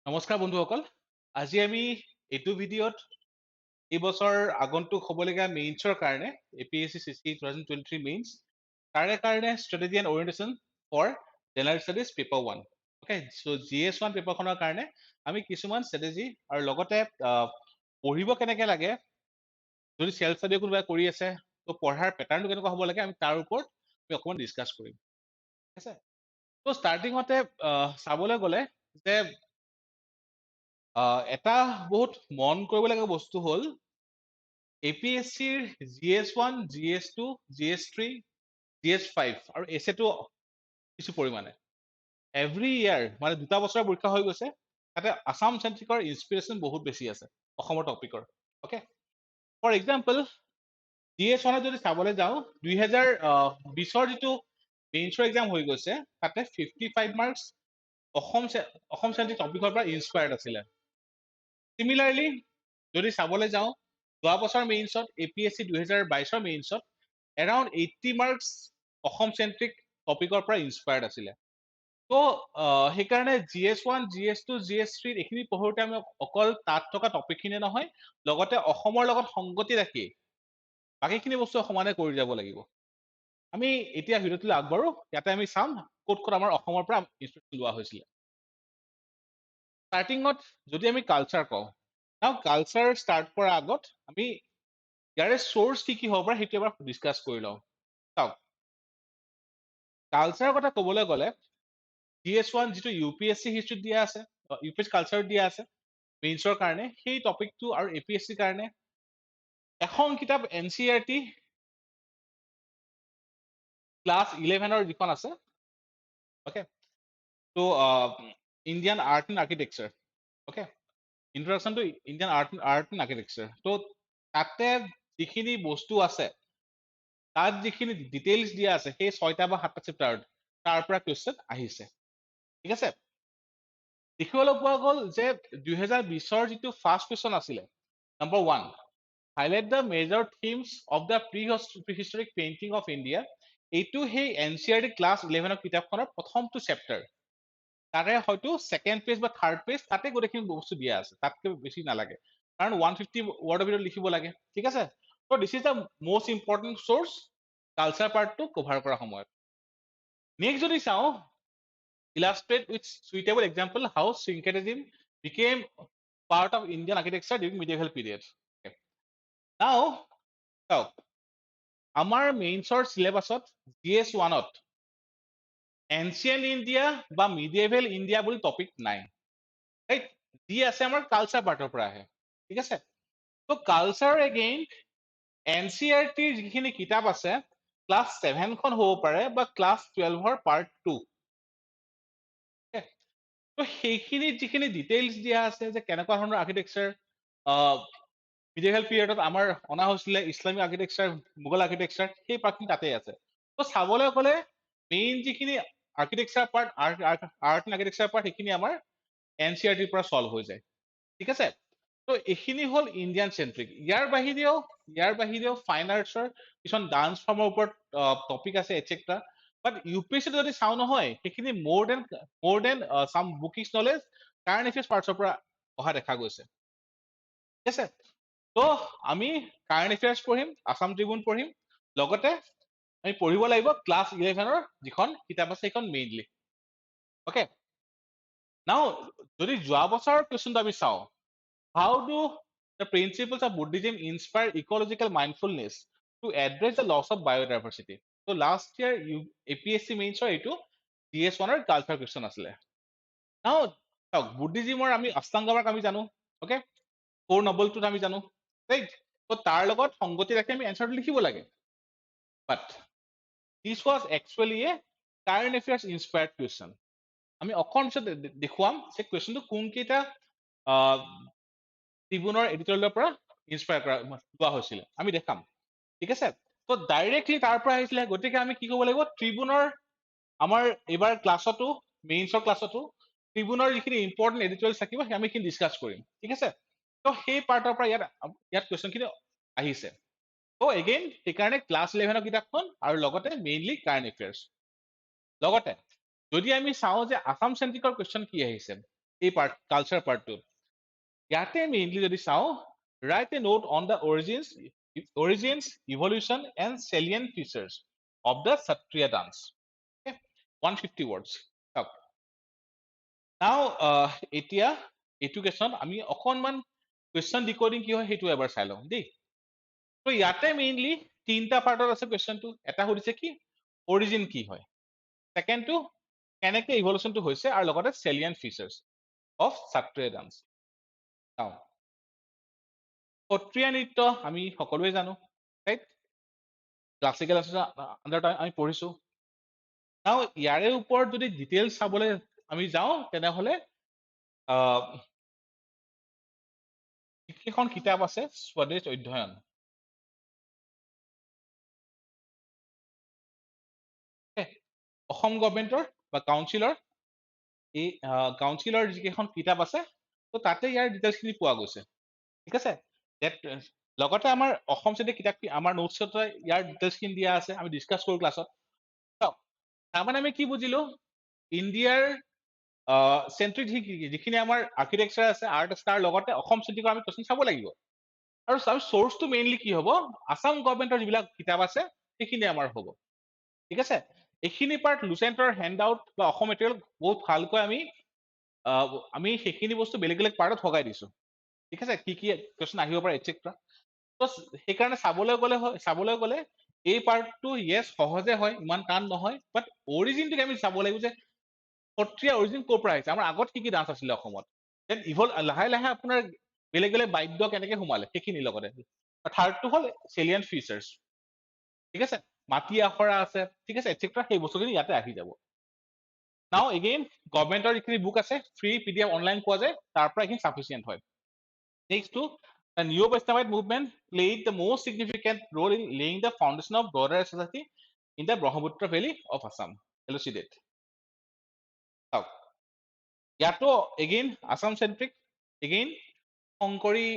নমস্কাৰ বন্ধুসকল আজি আমি এইটো ভিডিঅ'ত এই বছৰ আগন্তুক হ'বলগীয়া মেইনছৰ কাৰণে APSC CCE 2023 মেইনছ তাৰে কাৰণে strategy and orientation for general studies paper 1 okay so GS-1 পেপাৰখনৰ কাৰণে আমি কিছুমান ষ্ট্ৰেটেজি আৰু লগতে পঢ়িব কেনেকৈ লাগে যদি সেল্ফ ষ্টাডি কোনোবাই কৰি আছে তো পঢ়াৰ পেটাৰ্ণটো কেনেকুৱা হ'ব লাগে আমি তাৰ ওপৰত আমি অকণমান ডিছকাছ কৰিম ঠিক আছে তো ষ্টাৰ্টিঙতে চাবলৈ গ'লে যে এটা বহুত মন কৰিবলগীয়া বস্তু হ'ল APSCৰ GS-1, GS-2, GS-3, GS-5 আৰু এছেটো কিছু পৰিমাণে এভৰি ইয়াৰ মানে দুটা বছৰৰ পৰীক্ষা হৈ গৈছে তাতে আসাম চেন্ট্ৰিকৰ ইনস্পিৰেশ্যন বহুত বেছি আছে অসমৰ টপিকৰ অ'কে ফৰ এক্সাম্পল GS-1 যদি চাবলৈ যাওঁ 2020ৰ যিটো মেইনছৰ এক্সাম হৈ গৈছে তাতে 55 মাৰ্কছ অসম চেন্ট্ৰিক টপিকৰ পৰা ইনস্পায়াৰ্ড আছিলে সিমিলাৰলি যদি চাবলৈ যাওঁ যোৱা বছৰ মেইনছত APSC 2022ৰ মেইনছত এৰাউণ্ড 80 মাৰ্কছ অসম চেন্ট্ৰিক টপিকৰ পৰা ইনস্পায়াৰ্ড আছিলে তো সেইকাৰণে GS-1, GS-2, GS-3 এইখিনি পঢ়োতে আমি অকল তাত থকা টপিকখিনিয়ে নহয় লগতে অসমৰ লগত সংগতি ৰাখি বাকীখিনি বস্তু সমানে কৰি যাব লাগিব আমি এতিয়া ভিডিঅ'টোলৈ আগবাঢ়ো ইয়াতে আমি চাম ক'ত ক'ত আমাৰ অসমৰ পৰা ইনস্পিৰেশ্যন লোৱা হৈছিলে ষ্টাৰ্টিঙত যদি আমি কালচাৰ কওঁ নাও কালচাৰ ষ্টাৰ্ট কৰাৰ আগত আমি ইয়াৰে চ'ৰ্চ কি হ'ব পাৰে সেইটো এবাৰ ডিছকাছ কৰি লওঁ চাওক কালচাৰৰ কথা ক'বলৈ গ'লে GS-1 যিটো UPSC হিষ্ট্ৰীত দিয়া আছে UPSC কালচাৰত দিয়া আছে মেইনছৰ কাৰণে সেই টপিকটো আৰু APSC কাৰণে এখন কিতাপ NCERT ক্লাছ 11ৰ যিখন আছে অ'কে তো Indian art and architecture okay introduction to Indian art and architecture তো তাতে যিখিনি বস্তু আছে তাত যিখিনি ডিটেইলছ দিয়া আছে সেই 6টা বা 7টা চেপ্টাৰত তাৰ পৰা কুৱেশ্যন আহিছে ঠিক আছে দেখিবলৈ পোৱা গ'ল যে 2020ৰ যিটো ফাৰ্ষ্ট কুৱেশ্যন আছিলে number 1 highlight the major themes of the prehistoric painting of India এইটো সেই NCERT ক্লাছ 11ৰ কিতাপখনৰ প্ৰথমটো চেপ্টাৰ তাৰে হয়তো ছেকেণ্ড পেজ বা থাৰ্ড পেজ তাতে গোটেইখিনি বস্তু দিয়া আছে তাতকৈ বেছি নালাগে কাৰণ 150 ৱৰ্ডৰ ভিতৰত লিখিব লাগে ঠিক আছে তো this is the most important source culture পাৰ্টটো কভাৰ কৰাৰ সময়ত নেক্সট যদি চাওঁ illustrate with suitable example how syncretism became part of Indian architecture during medieval period okay. Now চাওক আমাৰ মেইনছৰ চিলেবাছত GS-1ত এনচিয়েণ্ট ইণ্ডিয়া বা মিডিয়েভেল ইণ্ডিয়া বুলি টপিক নাই ৰাইট যি আছে আমাৰ কালচাৰ পাৰ্টৰ পৰা আহে ঠিক আছে তো কালচাৰ এগেইন NCERTৰ যিখিনি কিতাপ আছে ক্লাছ 7খন হ'ব পাৰে বা ক্লাছ 12ৰ পাৰ্ট 2 তো সেইখিনিত যিখিনি ডিটেইলছ দিয়া আছে যে কেনেকুৱা ধৰণৰ আৰ্কিটেকচাৰ মিডিয়েভেল পিৰিয়ডত আমাৰ অনা হৈছিলে ইছলামিক আৰ্কিটেকচাৰ মোগল আৰ্কিটেকচাৰ সেই পাৰ্টখিনি তাতে আছে তো চাবলৈ গ'লে মেইন যিখিনি architecture part art and architecture part সেইখিনি আমাৰ NCERTৰ পৰা চল্ভ হৈ যায় ঠিক আছে তো এইখিনি হ'ল ইণ্ডিয়ান চেন্ট্ৰিক ইয়াৰ বাহিৰেও ফাইন আৰ্টছৰ কিছুমান ডান্স ফৰ্মৰ ওপৰত টপিক আছে এটচেট্ৰা বাট UPSC যদি চাওঁ নহয় সেইখিনি মোৰ দেন চাম বুকিছ নলেজ কাৰেণ্ট এফেয়াৰ্ছ পাৰ্টছৰ পৰা অহা দেখা গৈছে ঠিক আছে তো আমি কাৰেণ্ট এফেয়াৰ্ছ পঢ়িম আসাম ট্ৰিবিউন পঢ়িম লগতে আমি পঢ়িব লাগিব ক্লাছ 11ৰ যিখন কিতাপ আছে সেইখন মেইনলি অ'কে নাও যদি যোৱা বছৰৰ কুৱেশ্যনটো আমি চাওঁ how do the principles of Buddhism inspire ecological mindfulness to address the loss of biodiversity তো লাষ্ট ইয়াৰ APSC মেইনছৰ এইটো GS-1ৰ কালচাৰ কুৱেশ্যন আছিলে নাও চাওক বুদ্ধিজিমৰ আমি অষ্টাংগমাৰ্গ আমি জানো অ'কে 4 নবলটোত আমি জানো ৰাইট তো তাৰ লগত সংগতি ৰাখি আমি এনচাৰটো লিখিব লাগে বাট দিছ was actually A current affairs inspired question আমি অকণ পিছত দেখুৱাম যে কুৱেশ্যনটো কোনকেইটা ট্ৰিবিউনৰ এডিটৰিয়েলৰ পৰা ইনস্পায়াৰ কৰা লোৱা হৈছিলে আমি দেখাম ঠিক আছে তো ডাইৰেক্টলি তাৰ পৰা আহিছিলে গতিকে আমি কি কৰিব লাগিব ট্ৰিবিউনৰ আমাৰ এইবাৰ ক্লাছতো মেইনছৰ ক্লাছতো ট্ৰিবিউনৰ যিখিনি ইম্পৰ্টেণ্ট এডিটৰিয়েল থাকিব সেই আমি সেইখিনি ডিছকাছ কৰিম ঠিক আছে তো সেই পাৰ্টৰ পৰা ইয়াত কুৱেশ্যনখিনি আহিছে তো এগেইন সেইকাৰণে ক্লাছ 11ৰ কিতাপখন আৰু লগতে মেইনলি কাৰেণ্ট এফেয়াৰ্ছ লগতে যদি আমি চাওঁ যে আসাম চেন্ট্ৰিকৰ কুৱেশ্যন কি আহিছে এই পাৰ্ট কালচাৰ পাৰ্টটো ইয়াতে মেইনলি যদি চাওঁ write a note on the origins evolution and salient features of the Satriya dance. Okay, 150 words. Now এতিয়া এইটো question আমি অকনমান question decoding কি হয় সেইটো এবাৰ চাই লওঁ দেই তো ইয়াতে মেইনলি তিনটা পাৰ্টত আছে কোৱেশ্চনটো এটা সুধিছে কি অৰিজিন কি হয় সেকেন্ডটো কেনেকৈ ইভলিউশনটো হৈছে আৰু লগতে salient features of Satriya dance. Now Sattriya নৃত্য আমি সকলোৱে জানো ৰাইট ক্লাসিক্যাল আন্ডাৰ আমি পঢ়িছো নাও ইয়াৰে ওপৰত যদি ডিটেইলছ চাবলৈ আমি যাওঁ তেনেহলে এখন কিতাপ আছে স্বদেশ অধ্যয়ন অসম গভৰ্ণমেণ্টৰ বা কাউন্সিলৰ এই কাউন্সিলৰ যিখন কিতাপ আছে তো তাতে ইয়াৰ ডিটেইলছখিনি পোৱা গৈছে ঠিক আছে লগতে আমাৰ অসম চেণ্ট্ৰিক কিতাপ আমাৰ নোটছত ইয়াৰ ডিটেইলছখিনি দিয়া আছে আমি ডিসকাস কৰো ক্লাছত তাৰমানে আমি কি বুজিলো ইণ্ডিয়াৰ চেণ্ট্ৰিক যিখিনি আমাৰ আৰ্কিটেকচাৰ আছে আৰ্ট আছে তাৰ লগতে অসম চেণ্ট্ৰিকৰ আমি কোৱেশ্চন চাব লাগিব আৰু সোৰ্সটো মেইনলি কি হ'ব আসাম গভৰ্ণমেণ্টৰ যিবিলাক কিতাপ আছে সেইখিনি আমাৰ হ'ব ঠিক আছে এইখিনি পাৰ্ট লুচেণ্টৰ হেণ্ড আউট বা অসম মেটেৰিয়েল বহুত ভালকৈ আমি সেইখিনি বস্তু বেলেগ বেলেগ পাৰ্টত ভগাই দিছো ঠিক আছে কি কি কোৱেশ্চন আহিব পাৰে এটসেট্ৰা তো সেইকাৰণে চাবলৈ গ'লে এই পাৰ্টটো ইয়েস সহজে হয় ইমান টান নহয় বাট অৰিজিনটো আমি চাব লাগিব যে সত্ৰীয়া অৰিজিন ক'ৰ পৰা আহিছে আমাৰ আগত কি কি ডান্স আছিলে অসমত দেন লাহে লাহে আপোনাৰ বেলেগ বেলেগ বাদ্য কেনেকৈ সোমালে সেইখিনিৰ লগতে থাৰ্ডটো হ'ল salient features ঠিক আছে মাটি আখৰা আছে ঠিক আছে এটসেট্ৰা সেই বস্তুখিনি ইয়াতে আহি যাব নাও এগেইন গভৰ্ণমেণ্টৰ যিখিনি বুক আছে ফ্ৰী পিডিএফ অনলাইন পোৱা যায় তাৰ পৰা এইখিনি সাফিচিয়েন্ট হয় next to the Neo-Vaishnavite movement played the most significant role in laying the foundation of broader society in the Brahmaputra Valley of Assam. Elucidate. Now, ইয়াতো again Assam centric, again শংকৰী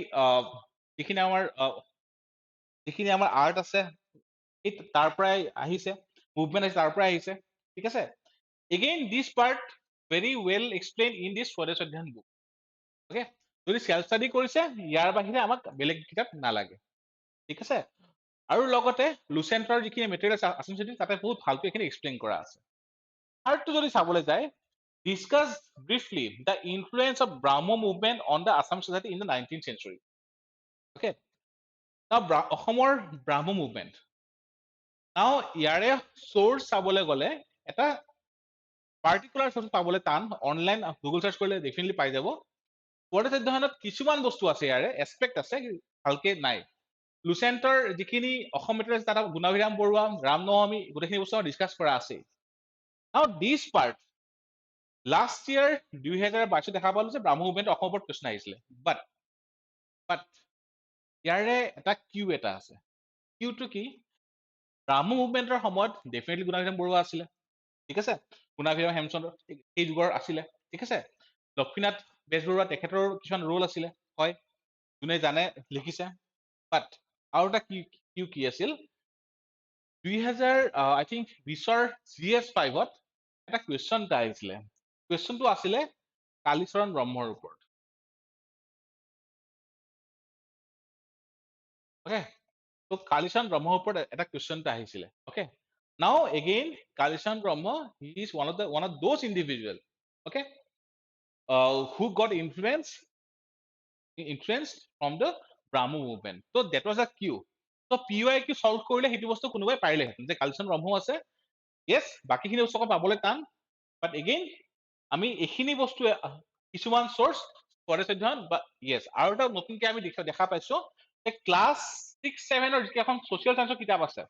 যিখিনি আমাৰ art আছে তাৰ পৰাই আহিছে movement আছে তাৰ পৰাই আহিছে ঠিক আছে again this part very well explained in this স্বদেশ অধ্যয়ন book okay যদি সেলফ স্টাডি কৰিছে ইয়াৰ বাহিৰে আমাক বেলেগ কিতাপ নালাগে ঠিক আছে আৰু লগতে লুচেণ্টৰ যিখিনি মেটেৰিয়েল আছে তাতে বহুত ভালকৈ এখিনি এক্সপ্লেইন কৰা আছে থাৰ্ডটো যদি চাবলৈ যায় discuss briefly the influence of Brahmo movement on the Assam society in the 19th century okay now অসমৰ Brahmo movement now ইয়াৰে সোৰ্স চাবলৈ গ'লে এটা পাৰ্টিকুলাৰ সোৰ্স পাবলৈ টান অনলাইন গুগল সাৰ্চ কৰিলে ডেফিনেটলি পাই যাব স্বদেশ অধ্যয়নত কিছুমান বস্তু আছে ইয়াৰে এসপেক্ট আছে ভালকে নাই লুচেণ্টৰ যিখিনি অসম মেটেৰিয়েল তাত গুণাভিৰাম বৰুৱা ৰামনৱমী গোটেইখিনি বস্তু ডিসকাস কৰা আছে নাও দিস পাৰ্ট লাস্ট ইয়াৰ 2022 দেখা পালো যে ব্ৰাহ্ম মুভমেন্ট অসমৰ ওপৰত প্ৰশ্ন আহিছিলে বাট ইয়াৰে এটা কিউ এটা আছে কিউটো কি ব্ৰাহ্ম মুভমেন্টৰ সময়ত ডেফিনেটলি গুণাভিৰাম বৰুৱা আছিলে ঠিক আছে গুণাভিৰাম হেমচন্দ্ৰ এই যুগৰ আছিলে ঠিক আছে লক্ষ্মীনাথ বেজবৰুৱা তেখেতৰ কিছুমান ৰোল আছিলে হয় যোনে জানে লিখিছে বাট আৰু এটা কিউ কি আছিল 2000 আই থিংক 20ৰ GS-5ত এটা কুৱেশ্চন এটা আহিছিলে কুৱেশ্চনটো আছিলে কালীচৰণ ব্ৰহ্মৰ ওপৰত ওকে তো কালীচৰণ ব্ৰহ্মৰ ওপৰত এটা কুৱেশ্চন এটা আহিছিলে ওকে নাও again Kalicharan Brahma he is one of those individual okay who got influenced from the Brahmo movement so that was a Q so PYQ solve কৰিলে সেইটো বস্তু কোনোবাই পাৰিলে যে কালীচৰণ ব্ৰহ্ম আছে yes বাকিখিনি বস্তু পাবলৈ টান বাট এগেইন আমি এইখিনি বস্তু কিছুমান সোর্স স্বদেশ অধ্যয়ন বা yes আৰু এটা নতুনকৈ আমি দেখা পাইছো যে ক্লাস 6-7 ৰ যিখন সোশিয়াল সায়েন্সৰ কিতাপ আছে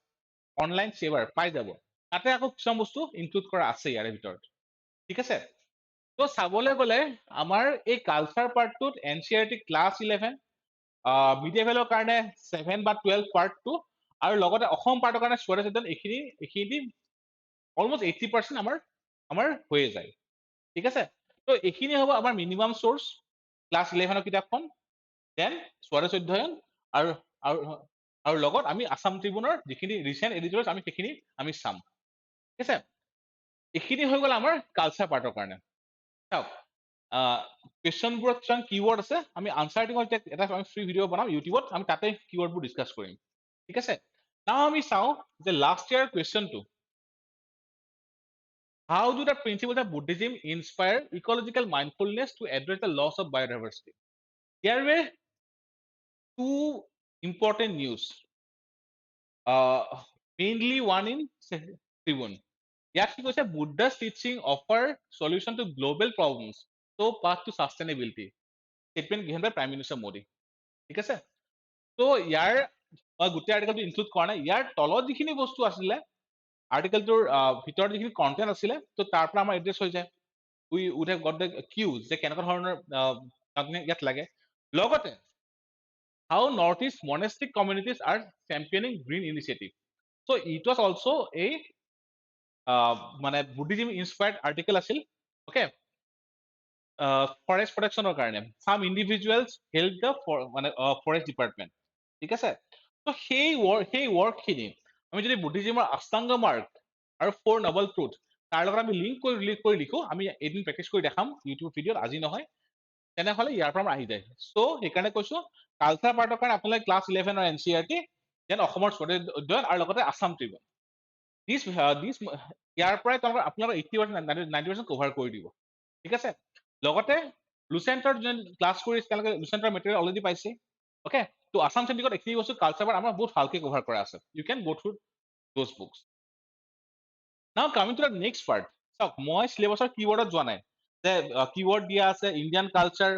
অনলাইন সেভাৰ পাই যাব তাতে আকৌ কিছুমান বস্তু ইনক্লুড কৰা আছে ইয়াৰ ভিতৰত ঠিক আছে তো চাবলৈ গ'লে আমাৰ এই কালচাৰ পাৰ্টটোত এনচিইআৰটি ক্লাস 11 মিডিয়েভেলৰ কাৰণে 7 বা 12 পাৰ্ট 2 আৰু লগতে অসম পাৰ্টৰ কাৰণে স্বদেশ অধ্যয়ন এইখিনি অলমোস্ট 80% আমাৰ হৈয়ে যায় ঠিক আছে তো এইখিনি হ'ব আমাৰ মিনিমাম সোৰ্স ক্লাস 11 ৰ কিতাপখন দেন স্বদেশ অধ্যয়ন আৰু লগত আমি আসাম ট্ৰিবিউনৰ যিখিনি ৰিসেন্ট এডিটৰ্স আমি সেইখিনি আমি চাম ঠিক আছে এইখিনি হৈ গ'ল আমাৰ কালচাৰ পাৰ্টৰ কাৰণে চাওক কুৱেশ্যনবোৰত কিছুমান কিৱৰ্ড আছে আমি আনচাৰ টিঙত এটা আমি ফ্ৰী ভিডিঅ' বনাম ইউটিউবত আমি তাতে কিৱৰ্ডবোৰ ডিছকাছ কৰিম ঠিক আছে নাও আমি চাওঁ যে লাষ্ট ইয়াৰ কুৱেশ্যনটো how do the principles of Buddhism inspire ecological mindfulness to address the loss of biodiversity here were two important news mainly one in Tribune ইয়াত কি কৈছে Buddha's teaching offer solution to global problems so path to sustainability statement given by Prime Minister Modi ঠিক আছে তো ইয়াৰ গোটেই আৰ্টিকেলটো include কৰা নাই ইয়াৰ তলত যিখিনি বস্তু আছিলে আৰ্টিকেলটোৰ ভিতৰত যিখিনি কন্টেন্ট আছিলে তো তাৰ পৰা আমাৰ এড্ৰেছ হৈ যায় we would have got the cues যে কেনেকুৱা ধৰণৰ ইয়াত লাগে লগতে how North East monastic communities are championing green initiative so' it was also' a মানে বুদ্ধিজিম ইনস্পায়াৰ্ড আৰ্টিকেল আছিল অ'কে ফৰেষ্ট প্ৰটেকশ্যনৰ কাৰণে সাম ইণ্ডিভিজুৱেলছ হেল্প দ্য মানে ফৰেষ্ট ডিপাৰ্টমেণ্ট ঠিক আছে তো সেই ৱৰ্কখিনি আমি যদি বুদ্ধিজিমৰ অষ্টাংগ মাৰ্গ আৰু 4 নবল ট্ৰুথ তাৰ লগত আমি লিংক কৰি লিখো আমি এদিন প্ৰেক্টিচ কৰি দেখাম ইউটিউব ভিডিঅ'ত আজি নহয় তেনেহ'লে ইয়াৰ পৰা আহি যায় চ' সেইকাৰণে কৈছো কালচাৰ পাৰ্টৰ কাৰণে আপোনালোকে ক্লাছ 11 আৰু NCERT দেন অসমৰ স্বদেশ অধ্যয়ন আৰু লগতে আছাম ট্ৰিবিউন দিছ ইয়াৰ পৰাই আপোনালোকৰ 80% 90% কভাৰ কৰি দিব ঠিক আছে লগতে লুচেণ্টৰ যোন ক্লাছ কৰিছে তেওঁলোকে লুচেণ্টৰ মেটেৰিয়েল অলৰেডি পাইছে অ'কে তো আছাম চেণ্টিকত এইখিনি বস্তু কালচাৰ আমাৰ বহুত ভালকে কভাৰ কৰা আছে you can go through those books now coming to the next part চাওক মই চিলেবাছৰ কিৱৰ্ডত যোৱা নাই যে কিৱৰ্ড দিয়া আছে Indian culture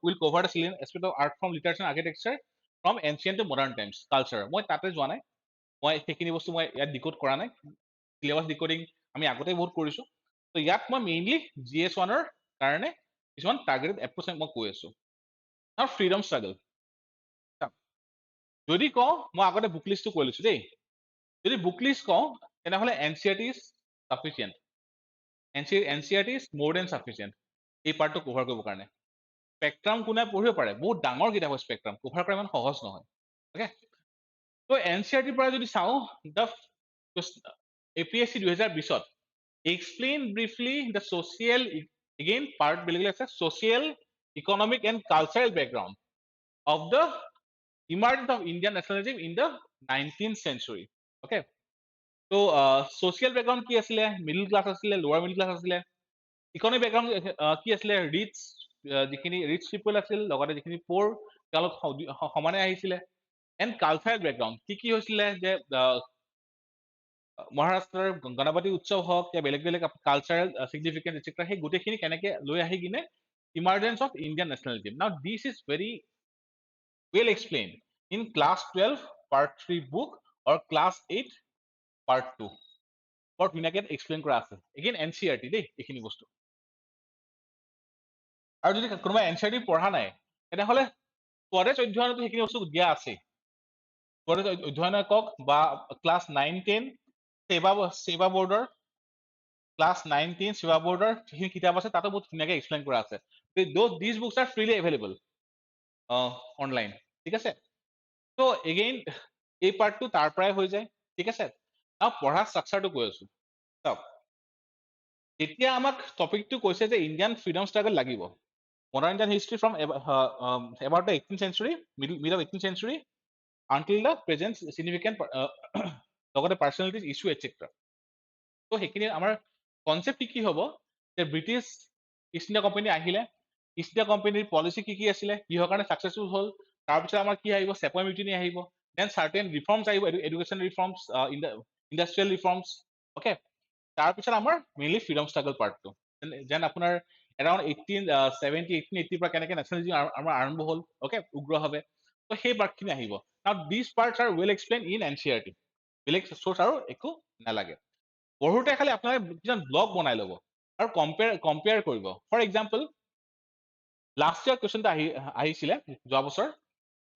will cover the salient aspect of art from literature architecture from ancient to modern times culture মই তাতে যোৱা নাই মই সেইখিনি বস্তু মই ইয়াত ডিকোড কৰা নাই চিলেবাছ ডিকোডিং আমি আগতে বহুত কৰিছো তো ইয়াত মই মেইনলি GS-1 ৰ কাৰণে কিছুমান টাৰ্গেটেড এপ্ৰ'চ মই কৈ আছো আৰু ফ্ৰীডম ষ্ট্ৰাগল যদি কওঁ মই আগতে বুক লিষ্টটো কৈ লৈছো দেই যদি বুক লিষ্ট কওঁ তেনেহ'লে NCERT is sufficient NCERT is more than sufficient এই পাৰ্টটো কভাৰ কৰিবৰ কাৰণে স্পেক্ট্ৰাম কোনে পঢ়িব পাৰে বহুত ডাঙৰ কিতাপ হয় স্পেক্ট্ৰাম কভাৰ কৰা ইমান সহজ নহয় অ'কে তো NCERT পৰা যদি চাওঁ the APSC 2020ত explain briefly the social again part বেলেগ আছে social economic and cultural background of the emergence of Indian nationalism in the 19th century okay তো social background কি আছিলে মিডল ক্লাছ আছিলে লোৱাৰ মিডল ক্লাছ আছিলে ইকনমিক বেকগ্ৰাউণ্ড কি আছিলে ৰিচ যিখিনি ৰিচ পিপল আছিল লগতে যিখিনি প'ৰ তেওঁলোক সমানে আহিছিলে এণ্ড কালচাৰেল বেকগ্ৰাউণ্ড কি হৈছিলে যে মহাৰাষ্ট্ৰৰ গণপতি উৎসৱ হওক या বেলেগ বেলেগ কালচাৰেল চিগনিফিকেন্স এটচেট্ৰা সেই গোটেইখিনি কেনেকে লৈ আহি কিনে ইমাৰ্জেন্স অফ ইণ্ডিয়ান নেশ্যনেলিজম নাও this is very well explained in class 12 part 3 book or class 8 part 2 বৰ ধুনীয়াকে এক্সপ্লেইন কৰা আছে এগেইন NCERT দেই এইখিনি বস্তু আৰু যদি কোনোবা NCERT পঢ়া নাই তেনেহ'লে স্বদেশ অধ্যয়নতো সেইখিনি বস্তু দিয়া আছে স্বদেশ অধ্যয়ন কওক বা ক্লাছ 9-10 সেৱা বোৰ্ডৰ ক্লাছ 9-10 সেৱা বোৰ্ডৰ যিখিনি কিতাপ আছে তাতো বহুত ধুনীয়াকে এক্সপ্লেইন কৰা আছে these books R freely available online ঠিক আছে তো এগেইন এই পাৰ্টটো তাৰ পৰাই হৈ যায় ঠিক আছে আৰু পঢ়া ষ্ট্ৰাকচাৰটো কৈ আছো চাওক এতিয়া আমাক টপিকটো কৈছে যে ইণ্ডিয়ান ফ্ৰীডম ষ্ট্ৰাগল লাগিব modern Indian history from about the 18th century mid of 18th century until the present significant লগতে personalities issue etc তো সেইখিনি আমাৰ কনসেপ্ট কি হ'ব যে ব্ৰিটিছ ইষ্ট ইণ্ডিয়া কোম্পানী আহিলে ইষ্ট ইণ্ডিয়া কোম্পানীৰ পলিচি কি আছিলে কিহৰ কাৰণে সাকসেসফুল হ'ল তাৰপিছত আমাৰ কি আহিব সেপয় মিউটিনি আহিব দেন সাৰ্টেন ৰিফৰ্মছ আহিব education reforms industrial reforms okay তাৰপিছত আমাৰ মেইনলি ফ্ৰীডম ষ্ট্ৰাগল পাৰ্টটো যেন আপোনাৰ এৰাউণ্ড 1880 পৰা কেনেকে নেশ্যনেলিজম আমাৰ আৰম্ভ হ'ল ওকে উগ্ৰভাৱে তো সেই পাৰ্টখিনি আহিব now this parts are well explain in NCERT বেলেগ চ'ৰ্চ আৰু একো নালাগে পঢ়োতে খালি আপোনালোকে কিছুমান ব্লগ বনাই ল'ব আৰু কম্পেয়াৰ কৰিব ফৰ এক্সাম্পল লাষ্ট ইয়াৰ কুৱেশ্যনটা আহিছিলে যোৱা বছৰ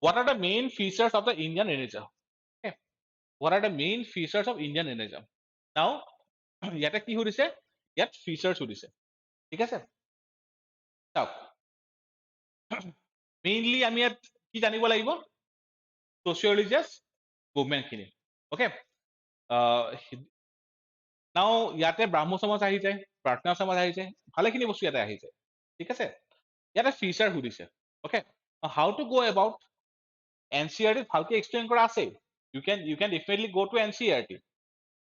what are the main features of the Indian Renaissance okay what are the main features of Indian Renaissance now ইয়াতে কি সুধিছে ইয়াত ফিচাৰ্ছ সুধিছে ঠিক আছে চাওক মেইনলি আমি ইয়াত কি জানিব লাগিব ছচিয়লজিয়াছ মুভমেণ্টখিনি ওকে নাও ইয়াতে ব্ৰাহ্ম সমাজ আহি যায় প্ৰাৰ্থনা সমাজ আহি যায় ভালেখিনি বস্তু ইয়াতে আহি যায় ঠিক আছে ইয়াতে ফিচাৰ সুধিছে okay how to go about NCERT ভালকে এক্সপ্লেইন কৰা আছে you can definitely go to NCERT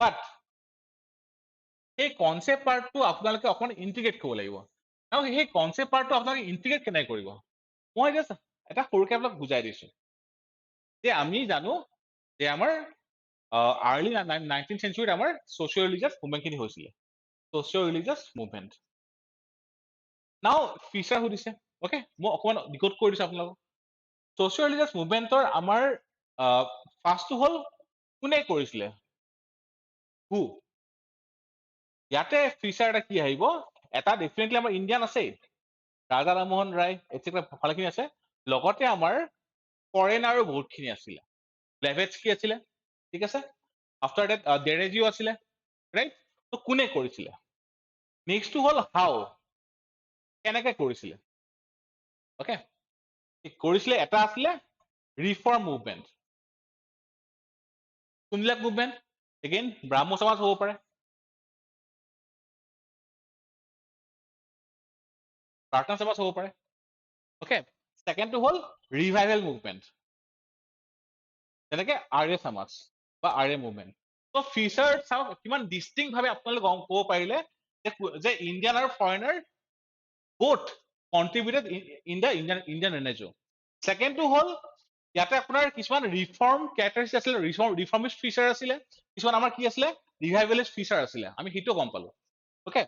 but সেই কনসেপ্ট পাৰ্টটো আপোনালোকে অকমান ইন্টিগ্ৰেট কৰিব লাগিব আৰু সেই কনসেপ্ট পাৰ্টটো আপোনালোকে ইন্টিগ্ৰেট কেনে কৰিব মই জাস্ট এটা সৰুকে আপোনাক বুজাই দিছো যে আমি জানো যে আমাৰ আৰ্লি 19th centuryত আমাৰ সোশিও ৰিলিজিয়াছ মুভমেণ্টখিনি হৈছিলে সোশিও ৰিলিজিয়াছ মুভমেণ্ট নাও ফিচাৰ সুধিছে ওকে মই অকমান ডিকোড কৰি দিছো আপোনালোকক সোশিও ৰিলিজিয়াছ মুভমেণ্টৰ আমাৰ ফাৰ্ষ্টটো হ'ল কোনে কৰিছিলে হু ইয়াতে ফিচাৰ এটা কি আহিব এটা ডেফিনেটলি আমাৰ ইণ্ডিয়ান আছে ৰাজা ৰামমোহন ৰায় এটসেট্ৰা ভালেখিনি আছে লগতে আমাৰ ফৰেনাৰো বহুতখিনি আছিলে ব্লেভেটস্কি আছিলে ঠিক আছে আফটাৰ দ্যাট দেৰেজিও আছিলে ৰাইট তো কোনে কৰিছিলে নেক্সটটো হ'ল হাউ কেনেকৈ কৰিছিলে ওকে কৰিছিলে এটা আছিলে ৰিফৰ্ম মুভমেণ্ট কোনবিলাক মুভমেণ্ট এগেইন ব্ৰাহ্ম সমাজ হ'ব পাৰে প্ৰাৰ্থনা সমাজ হ'ব পাৰে ওকে সেকেন্ডটো হ'ল ৰিভাইভেল মুভমেণ্ট যেনেকে আৰ্য সমাজ বা আৰ্য মুভমেণ্ট তো ফিচাৰ চাওক কিমান ডিষ্টিংক্ট ভাৱে আপোনালোকে ক'ব পাৰিলে যে ইণ্ডিয়ান আৰু foreigner both contributed in the Indian energy সেকেন্ডটো হ'ল ইয়াতে আপোনাৰ কিছুমান ৰিফৰ্ম ক্যাৰেক্টাৰিষ্টিক আছিল ৰিফৰ্মিষ্ট ফিচাৰ আছিল কিছুমান আমাৰ কি আছিল ৰিভাইভেলিষ্ট ফিচাৰ আছিল আমি হিটো গম পালো ওকে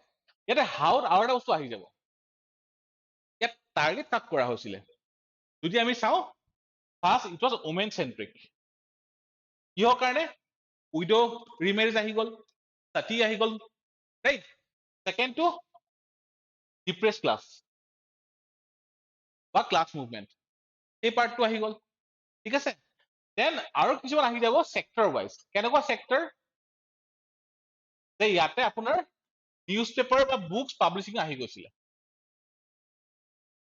ইয়াতে হাউ আৰু এটা বস্তু আহি যাব ইয়াত টাৰ্গেট কাক কৰা হৈছিল যদি আমি চাও first it was women centric কিহৰ কাৰণে উইডো ৰিমেৰেজ আহি গল সতী আহি গল ৰাইট সেকেন্ডটো ডিপ্ৰেস ক্লাস বা ক্লাস মুভমেন্ট এই পাৰ্টটো আহি গল ঠিক আছে দেন আৰু কিছুমান আহি যাব সেক্টৰ ওয়াইজ কেনেকুৱা সেক্টৰ যে ইয়াতে আপোনাৰ নিউজ পেপাৰ বা বুকস পাবলিশিং আহি গৈছিল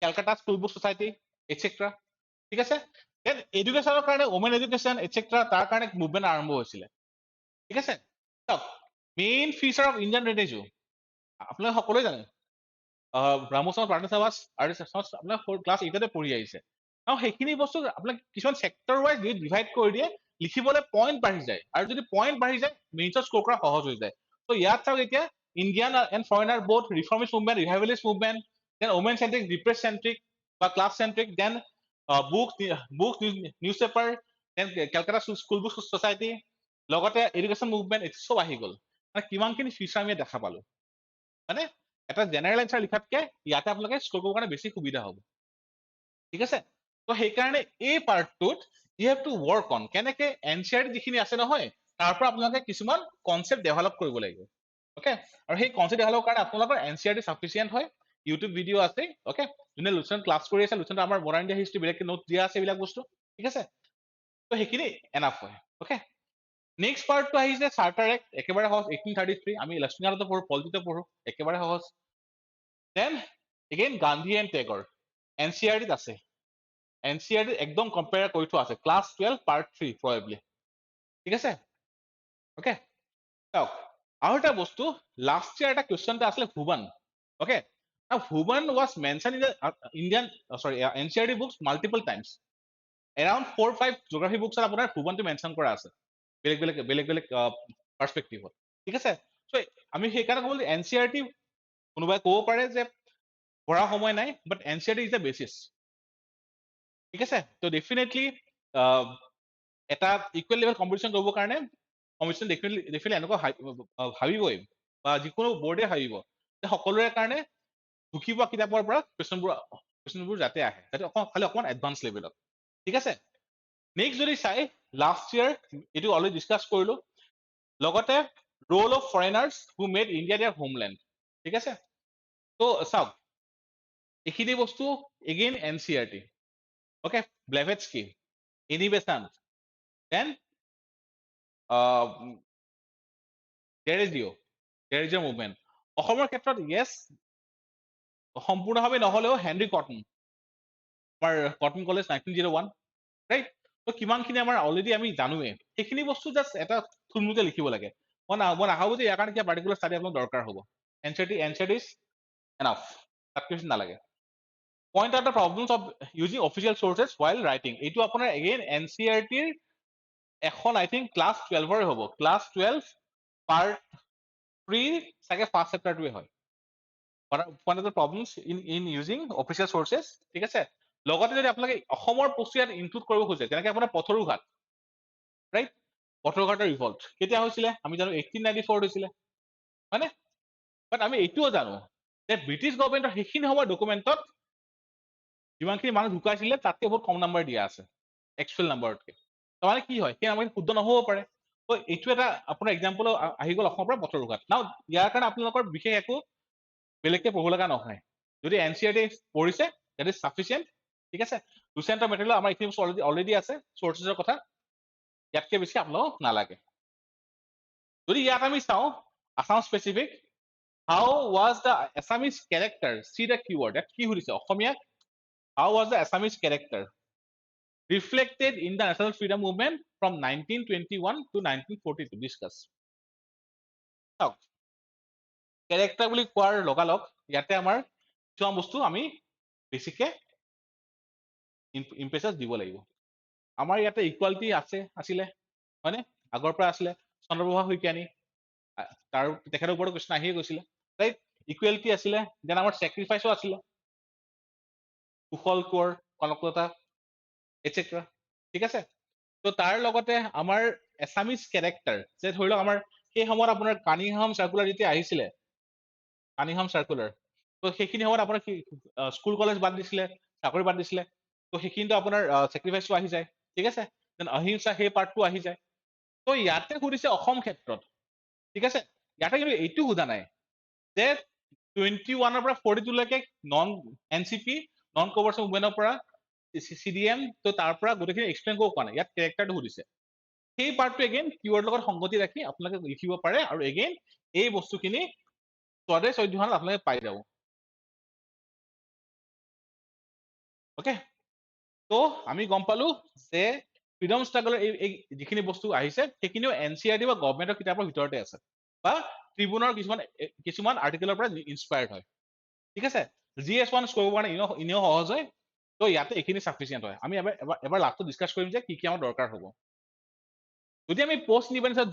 কলকাতা স্কুল বুক সোসাইটি এটসেট্ৰা ঠিক আছে দেন এডুকেশনৰ কাৰণে ওমেন এডুকেশন এটসেট্ৰা তাৰ কাৰণে মুভমেন্ট আৰম্ভ হৈছিল ঠিক আছে সব মেইন ফিচাৰ অফ ইণ্ডিয়ান ৰেনেজু আপোনালোকে সকলোৱে জানে ব্ৰাহ্মসমাজ প্ৰাৰ্থনা সমাজ আৰু আপোনাৰ ক্লাছ 8তে পঢ়ি আহিছে আৰু সেইখিনি বস্তু আপোনাক কিছুমান সেক্টৰ ওয়াইজ ডিভাইড কৰি দিয়ে লিখিবলৈ পইণ্ট বাঢ়ি যায় আৰু যদি পইণ্ট বাঢ়ি যায় মেইনছত স্কোৰ কৰা সহজ হৈ যায় তো ইয়াত চাওক এতিয়া Indian and foreigner both reformist movement revivalist movement then women centric depress centric বা class centric then book newspaper then Kolkata school book society লগতে এডুকেশন মুভমেণ্ট সব আহি গল মানে কিমানখিনি ফিচাৰ আমি দেখা পালো মানে এটা জেনাৰেল এনসাৰ লিখাতকে ইয়াতে আপোনালোকে স্কোৰ কৰিবৰ কাৰণে বেছি সুবিধা হ'ব ঠিক আছে তো সেইকাৰণে এই পাৰ্টটোত you have to work on কেনেকে এনচিআৰটি যিখিনি আছে নহয় তাৰ পৰা আপোনালোকে কিছুমান কনসেপ্ট ডেভেলপ কৰিব লাগিব ওকে আৰু সেই কনসেপ্ট ডেভেলপ কাৰণে আপোনালোকৰ এনচিআৰটি সাফিচিয়েন্ট হয় ইউটিউব ভিডিও আছে ওকে যোনে লুচন ক্লাছ কৰি আছে লুচন আমাৰ মডাৰ্ণ ইণ্ডিয়া হিষ্ট্ৰী বেলেগকে নোট দিয়া আছে এইবিলাক বস্তু ঠিক আছে তো সেইখিনি এনাফ হয় ওকে নেক্সট পাৰ্টটো আহিছে চাৰ্টাৰ এক্ট একেবাৰে সহজ 1833 আমি লক্ষ্মীনাথতো পঢ়ো পলিটিতে পঢ়ো একেবাৰে সহজ দেন এগেইন গান্ধী এণ্ড টেগৰ এনচিআৰটিত আছে এনচিআৰটি একদম কম্পেয়াৰ কৰি থোৱা আছে ক্লাছ 12 পাৰ্ট 3 প্ৰবাবলি ঠিক আছে ওকে চাওক আৰু এটা বস্তু লাষ্ট ইয়াৰ এটা কুৱেশ্যন এটা আছিলে ভুবন okay now Bhuban was mentioned in the Indian NCERT books multiple times around 4-5 geography books are আপোনাৰ ভুবনটো মেনশন কৰা আছে বেলেগ পাৰ্সপেক্টিভত ঠিক আছে সো আমি সেইকাৰণে ক'ব NCERT কোনোবাই ক'ব পাৰে যে পঢ়া সময় নাই বাট NCERT ইজ দ্য বেচিছ ঠিক আছে তো ডেফিনেটলি এটা ইকুৱেল লেভেল কম্পিটিশন কৰিবৰ কাৰণে কম্পিটিশন ডেফিনেটলি এনেকুৱা ভাবিবই বা যিকোনো বৰ্ডে ভাবিব যে সকলোৰে কাৰণে ঢুকি পোৱা কিতাপৰ পৰা কুৱেশ্যনবোৰ যাতে আহে যাতে খালি অকণমান এডভান্স লেভেলত ঠিক আছে নেক্সট যদি চাই লাষ্ট ইয়াৰ এইটো অলৰেডি ডিছকাছ কৰিলো লগতে role of foreigners who made India their homeland ঠিক আছে তো চাওক এইখিনি বস্তু again NCERT okay Blavatsky Annie Besant then Derozio movement অসমৰ ক্ষেত্ৰত ইয়েছ সম্পূৰ্ণভাৱে নহলেও হেনৰি কটন আমাৰ কটন কলেজ 1901 ৰাইট তো কিমানখিনি আমাৰ অলৰেডি আমি জানোৱে সেইখিনি বস্তু জাষ্ট এটা থুলমুলকে লিখিব লাগে মই নাভাবো যে ইয়াৰ কাৰণে কিবা পাৰ্টিকুলাৰ ষ্টাডি আপোনাক দৰকাৰ হ'ব এনচিআৰটি ইজ এনাফ তাতকৈ বেছি নালাগে point out the problems of using official sources while writing এইটো আপোনাৰ again NCERT ৰ এখন I think class 12 ৰে হ'ব class 12 part 3 চাগে first chapter টোৱে হয় point out the problems in using official sources ঠিক আছে লগতে যদি আপোনালোকে অসমৰ বস্তু ইয়াত ইনক্লুড কৰিব খোজে যেনেকৈ আপোনাৰ পথৰুঘাট ৰাইট পথৰুঘাটৰ ৰিভল্ট কেতিয়া হৈছিলে আমি জানো 1894 হৈছিলে হয়নে বাট আমি এইটোও জানো যে ব্ৰিটিছ গভৰ্ণমেণ্টৰ সেইখিনি সময়ৰ ডকুমেণ্টত যিমানখিনি মানুহ ঢুকাইছিলে তাতকৈ বহুত কম নাম্বাৰ দিয়া আছে একচুৱেল নাম্বাৰতকৈ তাৰমানে কি হয় সেই নাম্বাৰখিনি শুদ্ধ নহ'ব পাৰে তো এইটো এটা আপোনাৰ এক্সাম্পল আহি গ'ল অসমৰ পৰা পথৰুঘাট নাও ইয়াৰ কাৰণে আপোনালোকৰ বিশেষ একো বেলেগকৈ পঢ়িব লগা নহয় যদি NCERT পঢ়িছে that is sufficient ঠিক আছে লুচেণ্টৰ মেটেৰিয়েল আমাৰ এইখিনি বস্তু অলৰেডি আছে চৰ্চেছৰ কথা ইয়াতকৈ বেছি আপোনালোকক নালাগে যদি ইয়াত আমি চাওঁ Assam specific how was the Assamese character see the keyword ইয়াত কি সুধিছে অসমীয়া how was the Assamese character reflected in the national freedom movement from 1921 to 1942 discuss চাওক character বুলি কোৱাৰ লগালগ ইয়াতে আমাৰ কিছুমান বস্তু আমি বেছিকে ইম্পেচাছ দিব লাগিব আমাৰ ইয়াতে ইকুৱালিটি আছিলে হয়নে আগৰ পৰা আছিলে চন্দ্ৰপ্ৰভা শইকীয়ানী তাৰ তেখেতৰ ওপৰত কুৱেশ্যন আহিয়ে গৈছিলে ৰাইট ইকুৱেলিটি আছিলে দেন আমাৰ চেক্ৰিফাইচো আছিলে কুশল কোঁৱৰ কনকলতা এটচেট্ৰা ঠিক আছে তো তাৰ লগতে আমাৰ এছামিজ কেৰেক্টাৰ যে ধৰি লওক আমাৰ সেই সময়ত আপোনাৰ কানিংহাম চাৰ্কুলাৰ যেতিয়া আহিছিলে কানিংহাম চাৰ্কুলাৰ তো সেইখিনি সময়ত আপোনাৰ স্কুল কলেজ বাদ দিছিলে চাকৰি বাদ দিছিলে তো সেইখিনিতো আপোনাৰ চেক্ৰিফাইচটো আহি যায় ঠিক আছে দেন অহিংসা সেই পাৰ্টটো আহি যায় তো ইয়াতে সুধিছে অসম ক্ষেত্ৰত ঠিক আছে ইয়াতে কিন্তু এইটো সোধা নাই যে 21 পৰা 42 লৈকে নন এনচিপি নন কভাৰ্চন মুভমেণ্টৰ পৰা CDM তো তাৰ পৰা গোটেইখিনি এক্সপ্লেইন কৰিব পৰা নাই ইয়াত কেৰেক্টাৰটো সুধিছে সেই পাৰ্টটো এগেইন কিৱৰ্ডৰ লগত সংগতি ৰাখি আপোনালোকে লিখিব পাৰে আৰু এগেইন এই বস্তুখিনি 14 আপোনালোকে পাই যাব ওকে তো আমি গম পালো যে ফ্ৰীডম ষ্ট্ৰাগলৰ এই যিখিনি বস্তু আহিছে সেইখিনিও NCERT বা গভৰ্ণমেণ্টৰ কিতাপৰ ভিতৰতে আছে বা ট্ৰিবিউনৰ কিছুমান আৰ্টিকেলৰ পৰা ইনস্পায়াৰ্ড হয় ঠিক আছে GS-1 স্ক'ৰ কাৰণে এনেও সহজ হয় তো ইয়াতে এইখিনি সাফিচিয়েণ্ট হয় আমি এবাৰ লাষ্টত ডিছকাছ কৰিম যে কি আমাৰ দৰকাৰ হ'ব যদি আমি পোষ্ট ইণ্ডিপেণ্ডেন্সত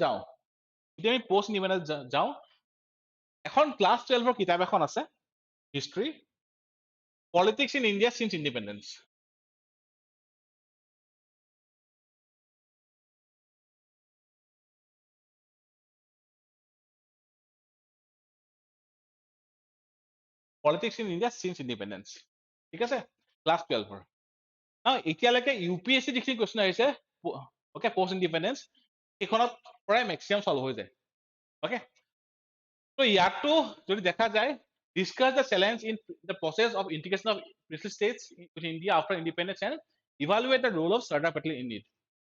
যাওঁ এখন ক্লাছ 12ৰ কিতাপ এখন আছে history politics in India since independence politics in India since independence ঠিক আছে ক্লাছ 12ৰ এতিয়ালৈকে UPSC যিখিনি কুৱেশ্যন আহিছে ওকে পোষ্ট ইণ্ডিপেণ্ডেন্স সেইখনত প্ৰায় মেক্সিমাম সলভ হৈ যায় ওকে তো ইয়াতো যদি দেখা যায় discuss the challenge in the process of integration of princely states with India after independence and evaluate the role of Sardar Patel in it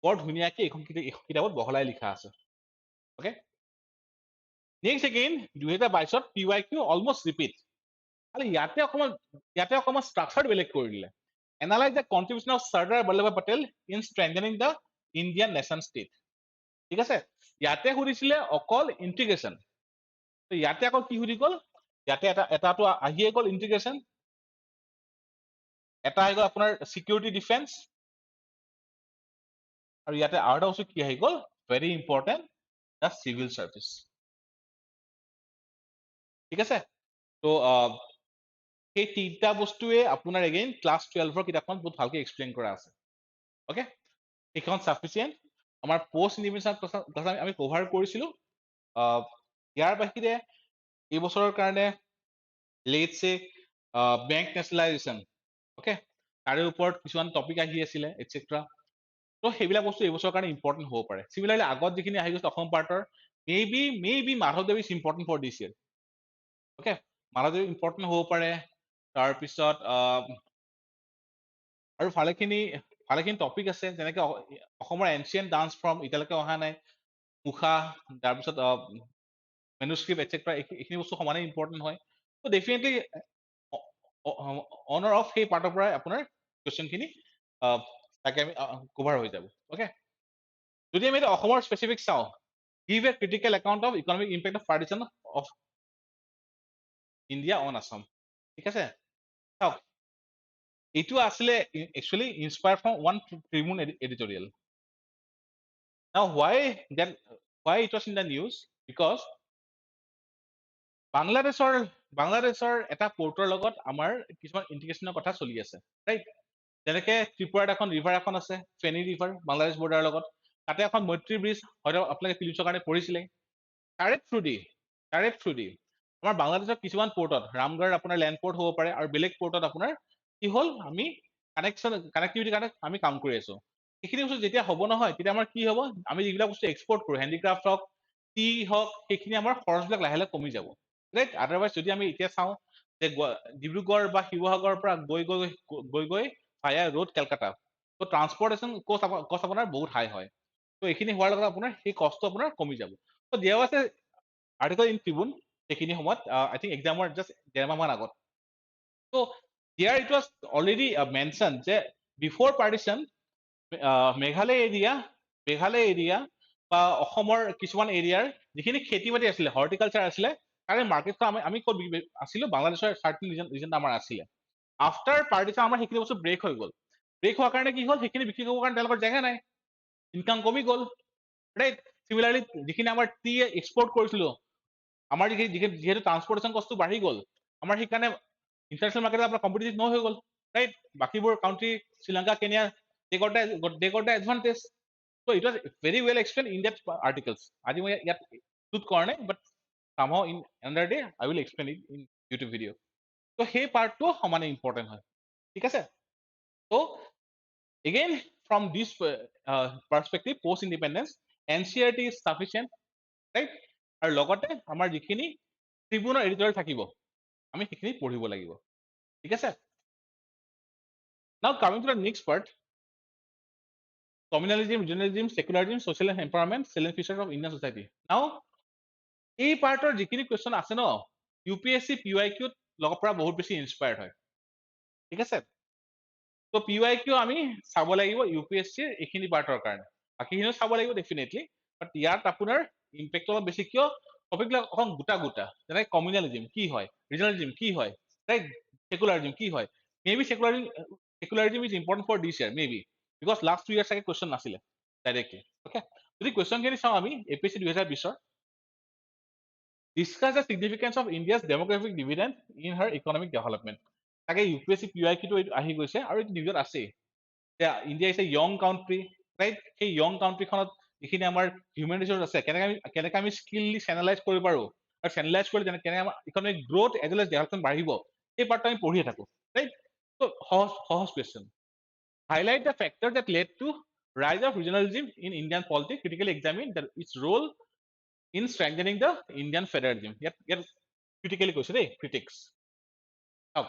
বৰ ধুনীয়াকৈ এইখন কিতাপত বহলাই লিখা আছে ওকে নেক্সট এগেইন 2022ত PYQ অলমষ্ট ৰিপিট খালি ইয়াতে অকণমান ষ্ট্ৰাকচাৰ বেলেগ কৰি দিলে analyze the contribution of Sardar Vallabhbhai Patel in strengthening the Indian nation state ঠিক আছে ইয়াতে সুধিছিলে অকল ইন্টিগ্ৰেশ্যন তো ইয়াতে আকৌ কি সুধি গ'ল ইয়াতে এটাটো আহিয়ে গ'ল ইন্টিগ্ৰেশ্যন এটা আহি গ'ল আপোনাৰ সিকিউৰিটি ডিফেন্স আৰু ইয়াতে আৰু এটা বস্তু কি আহি গ'ল very important the civil service ঠিক আছে তো সেই তিনিটা বস্তুৱে আপোনাৰ এগেইন ক্লাছ 12ৰ কিতাপখন বহুত ভালকে এক্সপ্লেইন কৰা আছে ওকে সেইখন সাফিচিয়েণ্ট আমাৰ পোষ্ট ইণ্ডিপেণ্ডেন্স কথা আমি কভাৰ কৰিছিলো ইয়াৰ বাহিৰে এই বছৰৰ কাৰণে লেটছ সে বেংক নেশ্যনেলাইজেশ্যন ওকে তাৰে ওপৰত কিছুমান টপিক আহি আছিলে এটচেট্ৰা তো সেইবিলাক বস্তু এই বছৰৰ কাৰণে ইম্পৰ্টেণ্ট হ'ব পাৰে চিমিলাৰলি আগত যিখিনি আহি গৈছে অসম পাৰ্টৰ মে বি মাধৱদেৱ is important for this year okay মাধৱদেৱ ইম্পৰ্টেণ্ট হ'ব পাৰে তাৰপিছত আৰু ভালেখিনি টপিক আছে যেনেকৈ অসমৰ এনচিয়েণ্ট ডান্স ফৰ্ম এতিয়ালৈকে অহা নাই মুখা তাৰপিছত মেনুস্ক্ৰিপ্ট এটচেট্ৰা এইখিনি বস্তু সমানে ইম্পৰ্টেণ্ট হয় তো ডেফিনেটলি অনাৰ অফ সেই পাৰ্টৰ পৰাই আপোনাৰ কুৱেশ্যনখিনি তাকে আমি কভাৰ হৈ যাব ওকে যদি আমি এতিয়া অসমৰ স্পেচিফিক চাওঁ give a critical account of economic impact of partition of India on Assam ঠিক আছে চাওক এইটো আছিলে actually inspire from one Tribune editorial নাও why it was in the news because বাংলাদেশৰ এটা পোৰ্টৰ লগত আমাৰ কিছুমান ইণ্টিগ্ৰেশ্যনৰ কথা চলি আছে ৰাইট যেনেকে ত্ৰিপুৰাত এখন ৰিভাৰ এখন আছে ফেনী ৰিভাৰ বাংলাদেশ বৰ্ডাৰৰ লগত তাতে এখন মৈত্ৰী ব্ৰিজ হয়তো আপোনালোকে ফিলিপছৰ কাৰণে পঢ়িছিলে তাৰে থ্ৰুদি আমাৰ বাংলাদেশৰ কিছুমান পোৰ্টত ৰামগড় আপোনাৰ লেণ্ড পোৰ্ট হ'ব পাৰে আৰু বেলেগ পোৰ্টত আপোনাৰ কি হ'ল আমি কানেক্টিভিটিৰ কাৰণে আমি কাম কৰি আছো এইখিনি বস্তু যেতিয়া হ'ব নহয় তেতিয়া আমাৰ কি হ'ব আমি যিবিলাক বস্তু এক্সপৰ্ট কৰোঁ হেণ্ডিক্ৰাফ্ট হওক টি হওক সেইখিনি আমাৰ খৰচবিলাক লাহে লাহে কমি যাব ৰাইট আদাৰৱাইজ যদি আমি এতিয়া চাওঁ যে ডিব্ৰুগড় বা শিৱসাগৰৰ পৰা গৈ ভায়া ৰোড কেলকাতা তো ট্ৰান্সপৰ্টেশ্যন কষ্ট আপোনাৰ বহুত হাই হয় তো এইখিনি হোৱাৰ লগত আপোনাৰ সেই কষ্ট আপোনাৰ কমি যাব তো দিয়া আছে আৰ্টিকল ইন ট্ৰিবিউন সেইখিনি সময়ত আই থিংক এক্সামৰ জাষ্ট ডেৰমাহমান আগত তো হিয়াৰ ইট ৱাজ অলৰেডি মেনশ্যন যে বিফৰ পাৰ্টিশ্যন মেঘালয় এৰিয়া বা অসমৰ কিছুমান এৰিয়াৰ যিখিনি খেতি বাতি আছিলে হৰ্টিকালচাৰ আছিলে তাৰে মাৰ্কেটখন আমি ক'ত আছিলো বাংলাদেশৰ চাৰ্টিন ৰিজন আমাৰ আছিলে আফটাৰ পাৰ্টিশ্যন আমাৰ সেইখিনি বস্তু ব্ৰেক হৈ গ'ল ব্ৰেক হোৱাৰ কাৰণে কি হ'ল সেইখিনি বিক্ৰী কৰিবৰ কাৰণে তেওঁলোকৰ জেগা নাই ইনকাম কমি গ'ল ৰাইট চিমিলাৰলি যিখিনি আমাৰ টি এক্সপৰ্ট কৰিছিলো আমাৰ যিহেতু ট্ৰান্সপৰ্টেশ্যন কষ্টটো বাঢ়ি গ'ল আমাৰ সেইকাৰণে ইণ্টাৰনেশ্যনেল মাৰ্কেটত আপোনাৰ কম্পিটিটিভ ন হৈ গ'ল ৰাইট বাকীবোৰ country Sri Lanka Kenya they got the advantage so it was very well explained in that articles আজি মই ইয়াত টুট কৰা নাই but somehow in another day I will explain it in YouTube video so সেই পাৰ্টটো সমানে ইম্পৰ্টেণ্ট হয় ঠিক আছে so again from this perspective post independence NCERT is sufficient right আৰু লগতে আমাৰ যিখিনি ট্ৰিবিউনৰ এডিটৰ থাকিব আমি সেইখিনি পঢ়িব লাগিব ঠিক আছে now coming to the next part communalism regionalism secularism social empowerment salient features of Indian society now এই পাৰ্টৰ যিখিনি কুৱেশ্যন আছে ন UPSC PYQ লগৰ পৰা বহুত বেছি ইনস্পায়াৰ্ড হয় ঠিক আছে তো PYQ আমি চাব লাগিব UPSC এইখিনি পাৰ্টৰ কাৰণে বাকীখিনিও চাব লাগিব ডেফিনেটলি বাট ইয়াত আপোনাৰ ইম্পেক্ট অলপ বেছি কিয় টপিকবিলাক অকণ গোটা যেনেকৈ কমিউনেলিজিম কি হয় ৰিজনেলিজিম কি হয় ৰাইট সেকুলাৰিজিম কি হয় maybe secularism is important for this year maybe because last 2 year চাগে কুৱেশ্যন নাছিলে ডাইৰেক্টলি অ'কে যদি কুৱেশ্যনখিনি চাওঁ আমি APSC 2020 discuss the significance of India's demographic dividend in her economic development তাকে UPSC PYQ টো আহি গৈছে আৰু এইটো নিউজত আছে India is a young country right সেই য়ং কাউণ্ট্ৰিখনত যিখিনি আমাৰ হিউমেন ৰিচোৰ্চ আছে কেনেকৈ আমি স্কিললি চেনেলাইজ কৰিব পাৰোঁ আৰু চেনেলাইজ কৰি কেনেকৈ আমাৰ economic growth as well as development বাঢ়িব সেই পাৰ্টটো আমি পঢ়িয়ে থাকোঁ ৰাইট ত' সহজ question highlight the factors that led to rise of regionalism in Indian politics critically examine its role in strengthening the Indian federalism ইয়াত critically কৈছে দেই critics now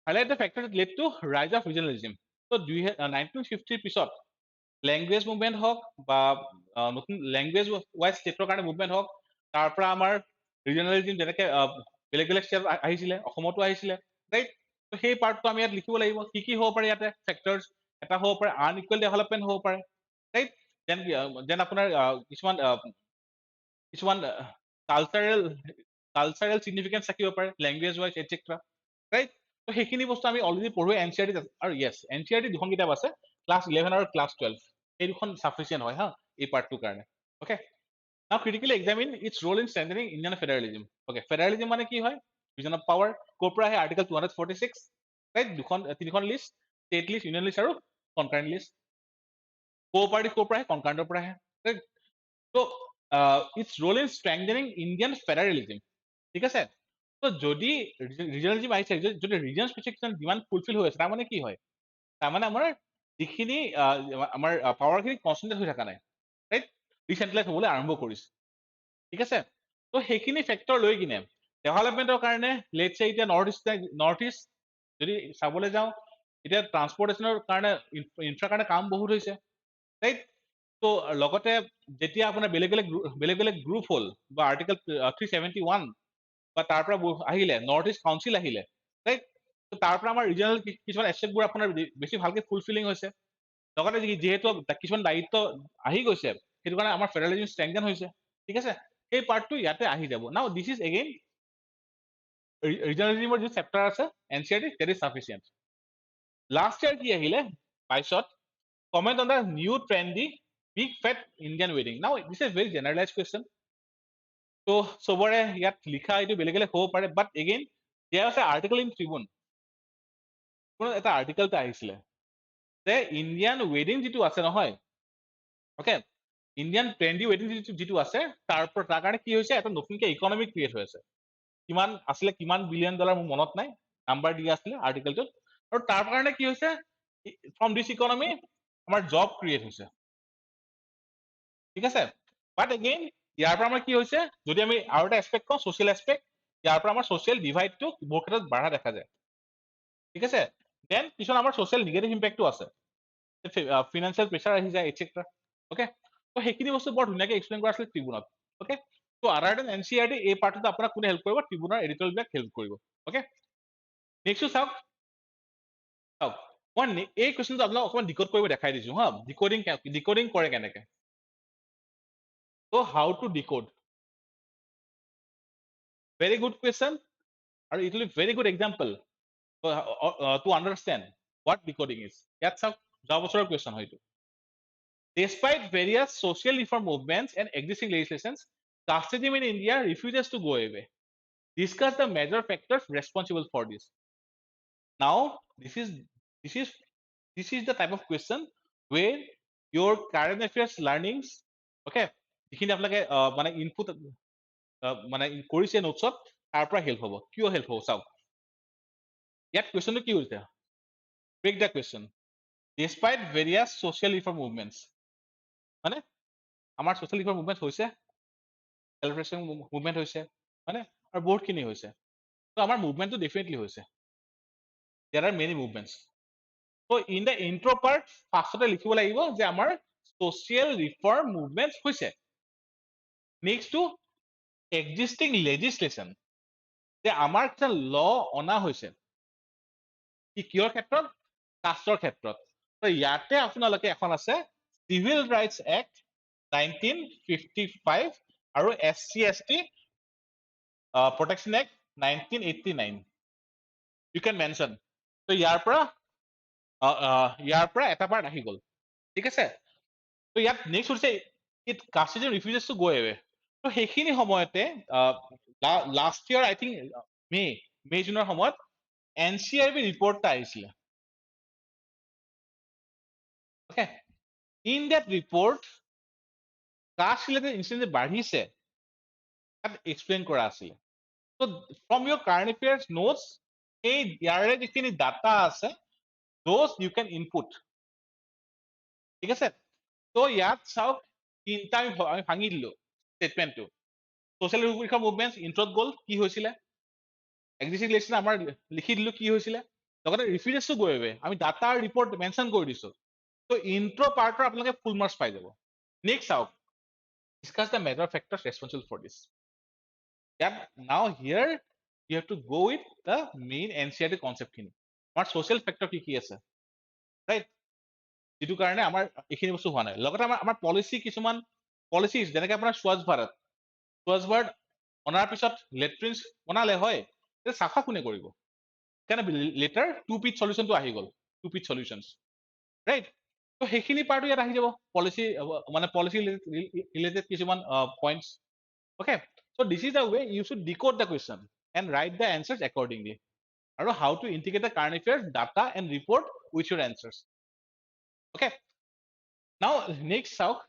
highlight the factors that led to rise of regionalism so 1950 পিছত language movement হওক বা নতুন language wise ষ্টেটৰ কাৰণে movement হওক তাৰ পৰা আমাৰ ৰিজনেলিজিম যেনেকৈ বেলেগ ষ্টেট আহিছিলে অসমতো আহিছিলে ৰাইট সেই পাৰ্টটো আমি ইয়াত লিখিব লাগিব কি হ'ব পাৰে ইয়াতে ফেক্টৰ্ছ এটা হ'ব পাৰে আনইকুৱেল ডেভেলপমেণ্ট হ'ব পাৰে ৰাইট দেন আপোনাৰ কিছুমান কালচাৰেল চিগনিফিকেঞ্চ থাকিব পাৰে ল্যাঙ্গুৱেজ ৱাইজ এটচেট্ৰা ৰাইট তো সেইখিনি বস্তু আমি অলৰেডি পঢ়োঁ NCERT আৰু য়েছ NCERT দুখন কিতাপ আছে ক্লাছ 11 আৰু ক্লাছ 12 এই দুখন সাফিচিয়েণ্ট হয় হা এই পাৰ্টটোৰ কাৰণে okay now critically examine its role in strengthening Indian federalism okay federalism মানে কি হয় ডিভিজন অফ পাৱাৰ ক'ৰ পৰা আহে আৰ্টিকল 246 ৰাইট তিনিখন list state list union list আৰু কনকাৰেণ্ট লিষ্ট কোপাৰ্টি ক'ৰ পৰা আহে কনকাৰেণ্টৰ পৰা আহে ৰাইট তো its role in strengthening Indian federalism ঠিক আছে তো যদি ৰিজনেলিজম আহিছে যদি ৰিজন স্পেচিফিকেশ্যন যিমান ফুলফিল হৈ আছে তাৰমানে কি হয় তাৰমানে আমাৰ যিখিনি আমাৰ পাৱাৰখিনি কনচেন্ট্ৰেট হৈ থকা নাই ৰাইট ডিচেন্ট্ৰেলাইজ হ'বলৈ আৰম্ভ কৰিছে ঠিক আছে তো সেইখিনি ফেক্টৰ লৈ কিনে ডেভেলপমেণ্টৰ কাৰণে লেটছে এতিয়া নৰ্থ ইষ্ট যদি চাবলৈ যাওঁ এতিয়া ট্ৰান্সপৰ্টেশ্যনৰ কাৰণে ইনফ্ৰাৰ কাৰণে কাম বহুত হৈছে ৰাইট তো লগতে যেতিয়া আপোনাৰ বেলেগ বেলেগ গ্ৰুপ হ'ল বা আৰ্টিকল 371 বা তাৰ পৰা আহিলে নৰ্থ ইষ্ট কাউন্সিল আহিলে ৰাইট তাৰ পৰা আমাৰ ৰিজনেল কিছুমান এছপেক্টবোৰ আপোনাৰ বেছি ভালকে ফুলফিলিং হৈছে লগতে যিহেতু কিছুমান দায়িত্ব আহি গৈছে সেইটো কাৰণে আমাৰ ফেডাৰেলিজম ষ্ট্ৰেংথেন হৈছে ঠিক আছে সেই পাৰ্টটো ইয়াতে আহি যাব নাও দিছ ইজ এগেইন ৰিজনেলিজমৰ যি চেপ্টাৰ আছে NCERT that is sufficient. Last year কি আহিলে 22ত comment on the new trendy big fat Indian wedding. Now this is a very generalized question. So চবৰে ইয়াত লিখা এইটো বেলেগ বেলেগ হ'ব পাৰে, but again there was an article in Tribune. এটা আৰ্টিকেল এটা আহিছিলে যে ইণ্ডিয়ান ৱেডিং যিটো আছে নহয়, অকে, ইণ্ডিয়ান ট্ৰেন্ডি ৱেডিং যিটো আছে তাৰ কাৰণে কি হৈছে, এটা নতুনকে ইকনমি ক্ৰিয়েট হৈ আছে। কিমান আছিলে, কিমান $1 বিলিয়ন মোৰ মনত নাই, নাম্বাৰ দিয়া আছিলে আৰ্টিকেলটোত, আৰু তাৰ কাৰণে কি হৈছে, ফ্ৰম দিছ ইকনমি আমাৰ জব ক্ৰিয়েট হৈছে, ঠিক আছে। বাট এগেইন ইয়াৰ পৰা আমাৰ কি হৈছে, যদি আমি আৰু এটা এছপেক্ট কওঁ ছ'চিয়েল এছপেক্ট, ইয়াৰ পৰা আমাৰ ছ'চিয়েল ডিভাইডটো বহু ক্ষেত্ৰত বাঢ়া দেখা যায়, ঠিক আছে। দেন কিছুমান আমাৰ ছ'চিয়েল নিগেটিভ ইম্পেক্টটো আছে, ফিনান্সিয়েল প্ৰেছাৰ আহি যায় এটচেট্ৰা, অকে। তো সেইখিনি বস্তু বৰ ধুনীয়াকৈ এক্সপ্লেইন কৰা আছিলে ট্ৰিবিউনত, অকে। তো আদাৰ দেন এনচিআৰটি এই পাৰ্টটো আপোনাক কোনে হেল্প কৰিব, ট্ৰিবিউনৰ এডিটৰবিলাক হেল্প কৰিব, অকে। নেক্সটটো চাওক, মই এই কুৱেশ্যনটো আপোনাক অকণমান ডিকোড কৰিব দেখাই দিছো হা, ডিকোডিং কৰে কেনেকে। তো how to decode, very good question, আৰু it will be very good example to understand what decoding is. ইয়াত চাওক, যোৱা বছৰৰ কুৱেশ্যন হয়তো। Despite various social reform movements and existing legislations, casteism in India refuses to go away. Discuss the major factors responsible for this. Now, this is the type of question where your current affairs learnings, okay, যিখিনি আপোনালোকে মানে input মানে কৰিছে নোটছত, তাৰ পৰা help হ'ব। কিয় help হ'ব চাওক, ইয়াত কুৱেশ্যনটো কি হৈছে, break the question. Despite various social reform movements, মানে আমাৰ ছ'চিয়েল ৰিফৰ্ম মুভমেণ্ট হৈছে, চেলিব্ৰেশ্যন মুভমেণ্ট হৈছে, হয়নে, আৰু বহুতখিনি হৈছে। তো আমাৰ মুভমেণ্টটো ডেফিনেটলি হৈছে, দেয়াৰ আৰ মেনি মুভমেণ্টছ। তো ইন দ্য ইন্ট্ৰ পাৰ্ট ফাৰ্ষ্টতে লিখিব লাগিব যে আমাৰ ছ'চিয়েল ৰিফৰ্ম মুভমেণ্ট হৈছে। নেক্সটটো এক্সিষ্টিং লেজিছলেশ্যন, যে আমাৰ কিছুমান ল অনা হৈছে, কিহৰ ক্ষেত্ৰত, কাষ্টৰ ক্ষেত্ৰত। তো ইয়াতে আপোনালোকে এখন আছে চিভিল ৰাইটছ এক্ট 1955 আৰু SC/ST প্ৰটেকশ্যন এক্ট 1989, ইউ কেন মেনশ্যন। তো ইয়াৰ পৰা এটা পাৰ্ট আহি গ'ল, ঠিক আছে। তো ইয়াত নেক্সট হৈছে ইট কাষ্টিজম ৰিফিউজেছ টু গো এৱে। তো সেইখিনি সময়তে লাষ্ট ইয়াৰ আই থিংক মে জুনৰ সময়ত NCRB ৰিপৰ্ট এটা আহিছিলে, okay. In that report caste related incident বাঢ়িছে তাত এক্সপ্লেইন কৰা আছিলে। তো from your current affairs notes, এই ইয়াৰে যিখিনি ডাটা আছে those you can input, ঠিক আছে। তো ইয়াত চাওক, তিনিটা আমি ভাঙি দিলো ষ্টেটমেণ্টটো। ছ'চিয়েল ৰিফৰ্ম মুভমেণ্ট ইন্ট্ৰত গ'ল, কি হৈছিলে, এক্সিষ্টিং লেজিছলেশ্যন আমাৰ লিখি দিলো কি হৈছিলে, লগতে ৰিফিউজেছ টু গো এৱে আমি ডাটা ৰিপৰ্ট মেনশ্যন কৰি দিছো। তো ইন্ট্ৰ পাৰ্টৰ আপোনালোকে ফুল মাৰ্কছ পাই যাব। নেক্সট চাওক, discuss the major factors responsible for this. Now here you have to go with the main NCRT concept খিনি। আমাৰ ছ'চিয়েল ফেক্টৰ কি কি আছে, ৰাইট, যিটো কাৰণে আমাৰ এইখিনি বস্তু হোৱা নাই। লগতে আমাৰ পলিচি, কিছুমান পলিচিজ যেনেকে আপোনাৰ স্বচ্ছ ভাৰত অনাৰ পিছত লেট্ৰিনছ বনালে হয়, চাফা কোনে কৰিব, সেইকাৰণে লেটাৰ 2P সলিউশ্যনটো আহি গ'ল, 2P সলিউশ্যনছ, ৰাইট। তো সেইখিনি পাৰ্টো ইয়াত আহি যাব, পলিচি মানে পলিচি ৰিলেটেড কিছুমান points, okay. So this is the way you should decode the question and write the answers accordingly. আৰু how to integrate the current affairs data and report with your answers, okay. Now next চাওক,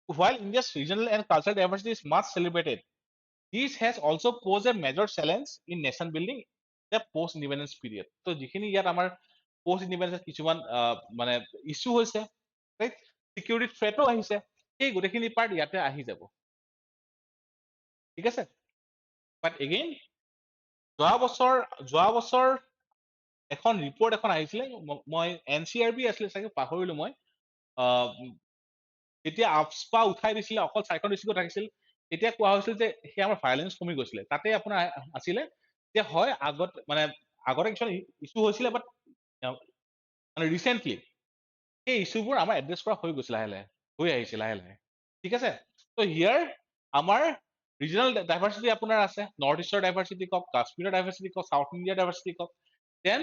while India's regional and cultural diversity is much celebrated, this has also posed a major challenge in nation building the post independence period. তো যিখিনি ইয়াত আমাৰ post independence কিছুমান মানে issue হৈছে, right, security থ্ৰেটো আহিছে, সেই গোটেইখিনি পাৰ্ট ইয়াতে আহি যাব, ঠিক আছে। বাট এগেইন যোৱা বছৰ এখন ৰিপৰ্ট এখন আহিছিলে, মই NCRB আছিলে চাগে, পাহৰিলো মই, যেতিয়া আপস্পা উঠাই দিছিলে, অকল 4খন ডিষ্ট্ৰিক্টত ৰাখিছিল, তেতিয়া কোৱা হৈছিল যে সেই আমাৰ ভাইলেঞ্চ কমি গৈছিলে। তাতে আপোনাৰ আছিলে যে হয় আগতে কিছুমান ইছ্যু হৈছিলে, বাট মানে ৰিচেণ্টলি সেই ইছ্যুবোৰ আমাৰ এড্ৰেছ কৰা হৈ গৈছে, লাহে লাহে হৈ আহিছে লাহে লাহে, ঠিক আছে। তো হিয়াৰ আমাৰ ৰিজনেল ডাইভাৰ্চিটি আপোনাৰ আছে, নৰ্থ ইষ্টৰ ডাইভাৰ্চিটি কওক, কাশ্মীৰৰ ডাইভাৰ্চিটি কওক, চাউথ ইণ্ডিয়াৰ ডাইভাৰ্চিটি কওক, দেন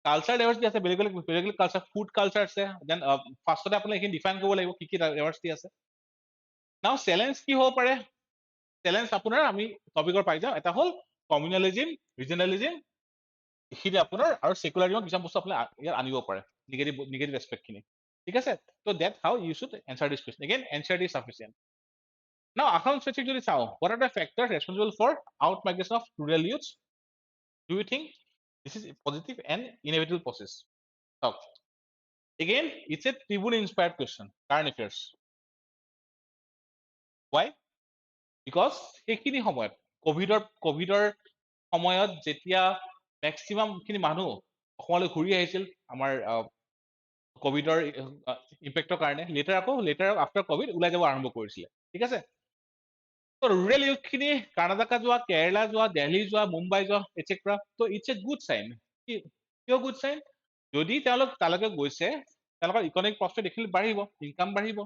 কালচাৰ ডাইভাৰ্চিটি আছে, বেলেগ বেলেগ কালচাৰ, ফুড কালচাৰ আছে, দেন ফাৰ্ষ্টতে আপুনি এইখিনি ডিফাইন কৰিব লাগিব কি কি ডাইভাৰ্চিটি আছে। নাও চেলেঞ্জ কি হ'ব পাৰে? চেলেঞ্জ আপোনাৰ আমি টপিকৰ পাই যাওঁ, এটা হ'ল কমিউনেলিজিম, ৰিজনেলিজিম, এইখিনি আপোনাৰ আৰু সেকুলাৰিজম কিছুমান বস্তু আপুনি ইয়াত আনিব পাৰে, নিগেটিভ এছপেক্টখিনি, ঠিক আছে? ত' that how you should answer this question. Again answer is sufficient. Now, Assam specific যদি চাওঁ, what are the factors responsible for out migration of rural youths? Do you think this is a positive and inevitable process? So, again, it's a tribune inspired question, current affairs. Why? Because সেইখিনি সময়ত কোভিডৰ সময়ত যেতিয়া maximum খিনি মানুহ অসমলৈ ঘূৰি আহিছিল আমাৰ কোভিডৰ ইম্পেক্টৰ কাৰণে, লেটাৰ আফটাৰ কোভিড ওলাই যাব আৰম্ভ কৰিছিলে, ঠিক আছে? তো ৰুৰেল ইউথ খিনি কৰ্ণাটকা যোৱা, কেৰেলা যোৱা, দিল্লী যোৱা, মুম্বাই যোৱা এটচেট্ৰা, তো ইটছ এ গুড চাইন। কিয় গুড চাইন? যদি তেওঁলোক তালৈকে গৈছে, তেওঁলোকৰ ইকনমিক প্ৰস্পেক্ট দেখিলে বাঢ়িব, ইনকাম বাঢ়িব,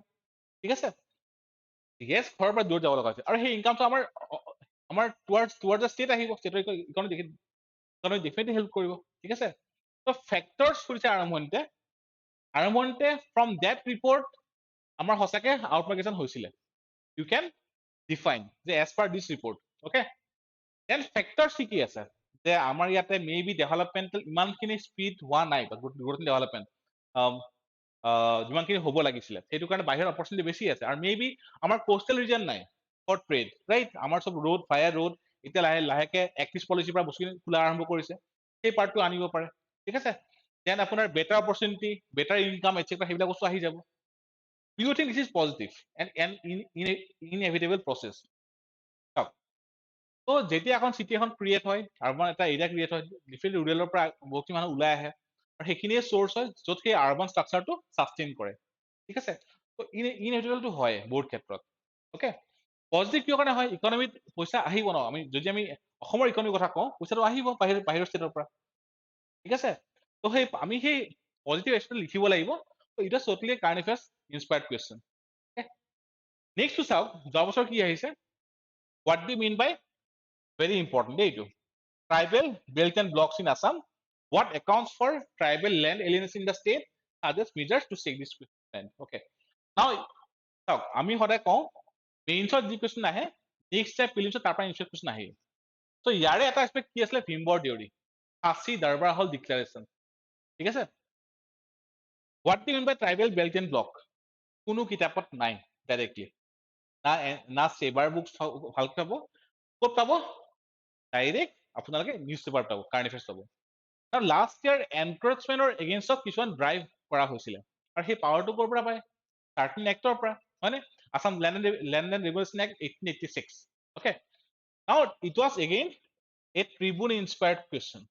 ঠিক আছে? ইয়েছ, ঘৰৰ পৰা দূৰত যাব লগা হৈছে, আৰু সেই ইনকামটো আমাৰ টুৱাৰ্ডছ দ্য ষ্টেট আহিব, ষ্টেটৰ ইকনমি ডেফিনেটলি হেল্প কৰিব, ঠিক আছে? তো ফেক্টৰছ কৰিছে আৰম্ভণিতে ফ্ৰম ডেট ৰিপৰ্ট আমাৰ সঁচাকে আউট মাইগ্ৰেশ্যন হৈছিলে, ইউ কেন ডিফাইন যে এজ পাৰ দিছ ৰিপৰ্ট, অ'কে? দেন ফেক্টৰছ কি আছে যে আমাৰ ইয়াতে মে বি ডেভেলপমেণ্টেল ইমানখিনি স্পীড হোৱা নাই, ডেভেলপমেণ্ট যিমানখিনি হ'ব লাগিছিলে, সেইটো কাৰণে বাহিৰৰ অপৰচুনিটি বেছি আছে, আৰু মে বি আমাৰ কোষ্টেল ৰিজন নাই ফৰ ট্ৰেড, ৰাইট? আমাৰ চব ৰোড, ফায়াৰ ৰোড, এতিয়া লাহেকে এক্টিভ পলিচিৰ পৰা বস্তুখিনি খোলা আৰম্ভ কৰিছে, সেই পাৰ্টটো আনিব পাৰে, ঠিক আছে? দেন আপোনাৰ better opportunity, better income etcetera, সেইবিলাক বস্তু আহি যাব। You think this is positive and inevitable process? তো যেতিয়া এখন চিটি এখন ক্ৰিয়েট হয়, আৰবান এটা এৰিয়া ক্ৰিয়েট হয়, ডিফাৰেণ্ট ৰুৰেলৰ পৰা বহুতখিনি মানুহ ওলাই আহে, আৰু সেইখিনিয়ে চ'ৰ্চ হয় য'ত সেই আৰবান ষ্ট্ৰাকচাৰটো ছাষ্টেইন কৰে, ঠিক আছে? তো ইনএভিটেবলটো হয় বহুত ক্ষেত্ৰত, অ'কে? পজিটিভ কিয় কাৰণে হয়? ইকনমিত পইচা আহিব ন, যদি আমি অসমৰ ইকনমিৰ কথা কওঁ, পইচাটো আহিব বাহিৰৰ ষ্টেটৰ পৰা, ঠিক আছে? তো আমি সেই পজিটিভ এক্সপেক্ট লিখিব লাগিব। তো it is totally current affairs inspired question. নেক্সটটো চাওক, যোৱা বছৰ কি আহিছে? What do mean by, very important দেই এইটো, tribal belt and blocks in Assam, what accounts for tribal land alienation in the state, suggest measures to check this question, okay? Now, চাওক, আমি সদায় কওঁ মেইনছত যি কুৱেশ্যন আহে, নেক্সট টাইম প্ৰিলিমছত তাৰ পৰা ইনস্পেক্ট কুৱেশ্যন আহে। তো ইয়াৰে এটা এক্সপেক্ট কি আছিলে? ভীমবৰ দেউৰী, ফাঁচী দৰবাৰ হল ডিক্লাৰেশ্যন, ঠিক আছে? What do mean by tribal belt and block? কোনো কিতাপত নাই ডাইৰেক্টলি, না চেবাৰ বুকছ ভালকে পাব, ক'ত পাব? ডাইৰেক্ট আপোনালোকে নিউজ পেপাৰ পাব, কাৰেণ্ট এফেয়াৰ্ছ পাব। আৰু লাষ্ট ইয়াৰ এনক্ৰচমেণ্টৰ এগেইনষ্টত কিছুমান ড্ৰাইভ কৰা হৈছিলে, আৰু সেই পাৱাৰটো ক'ৰ পৰা পায়? চাৰ্টেন এক্টৰ পৰা, হয়নে? Assam land and regulation act 1886, okay? Now it was again a Tribune inspired question.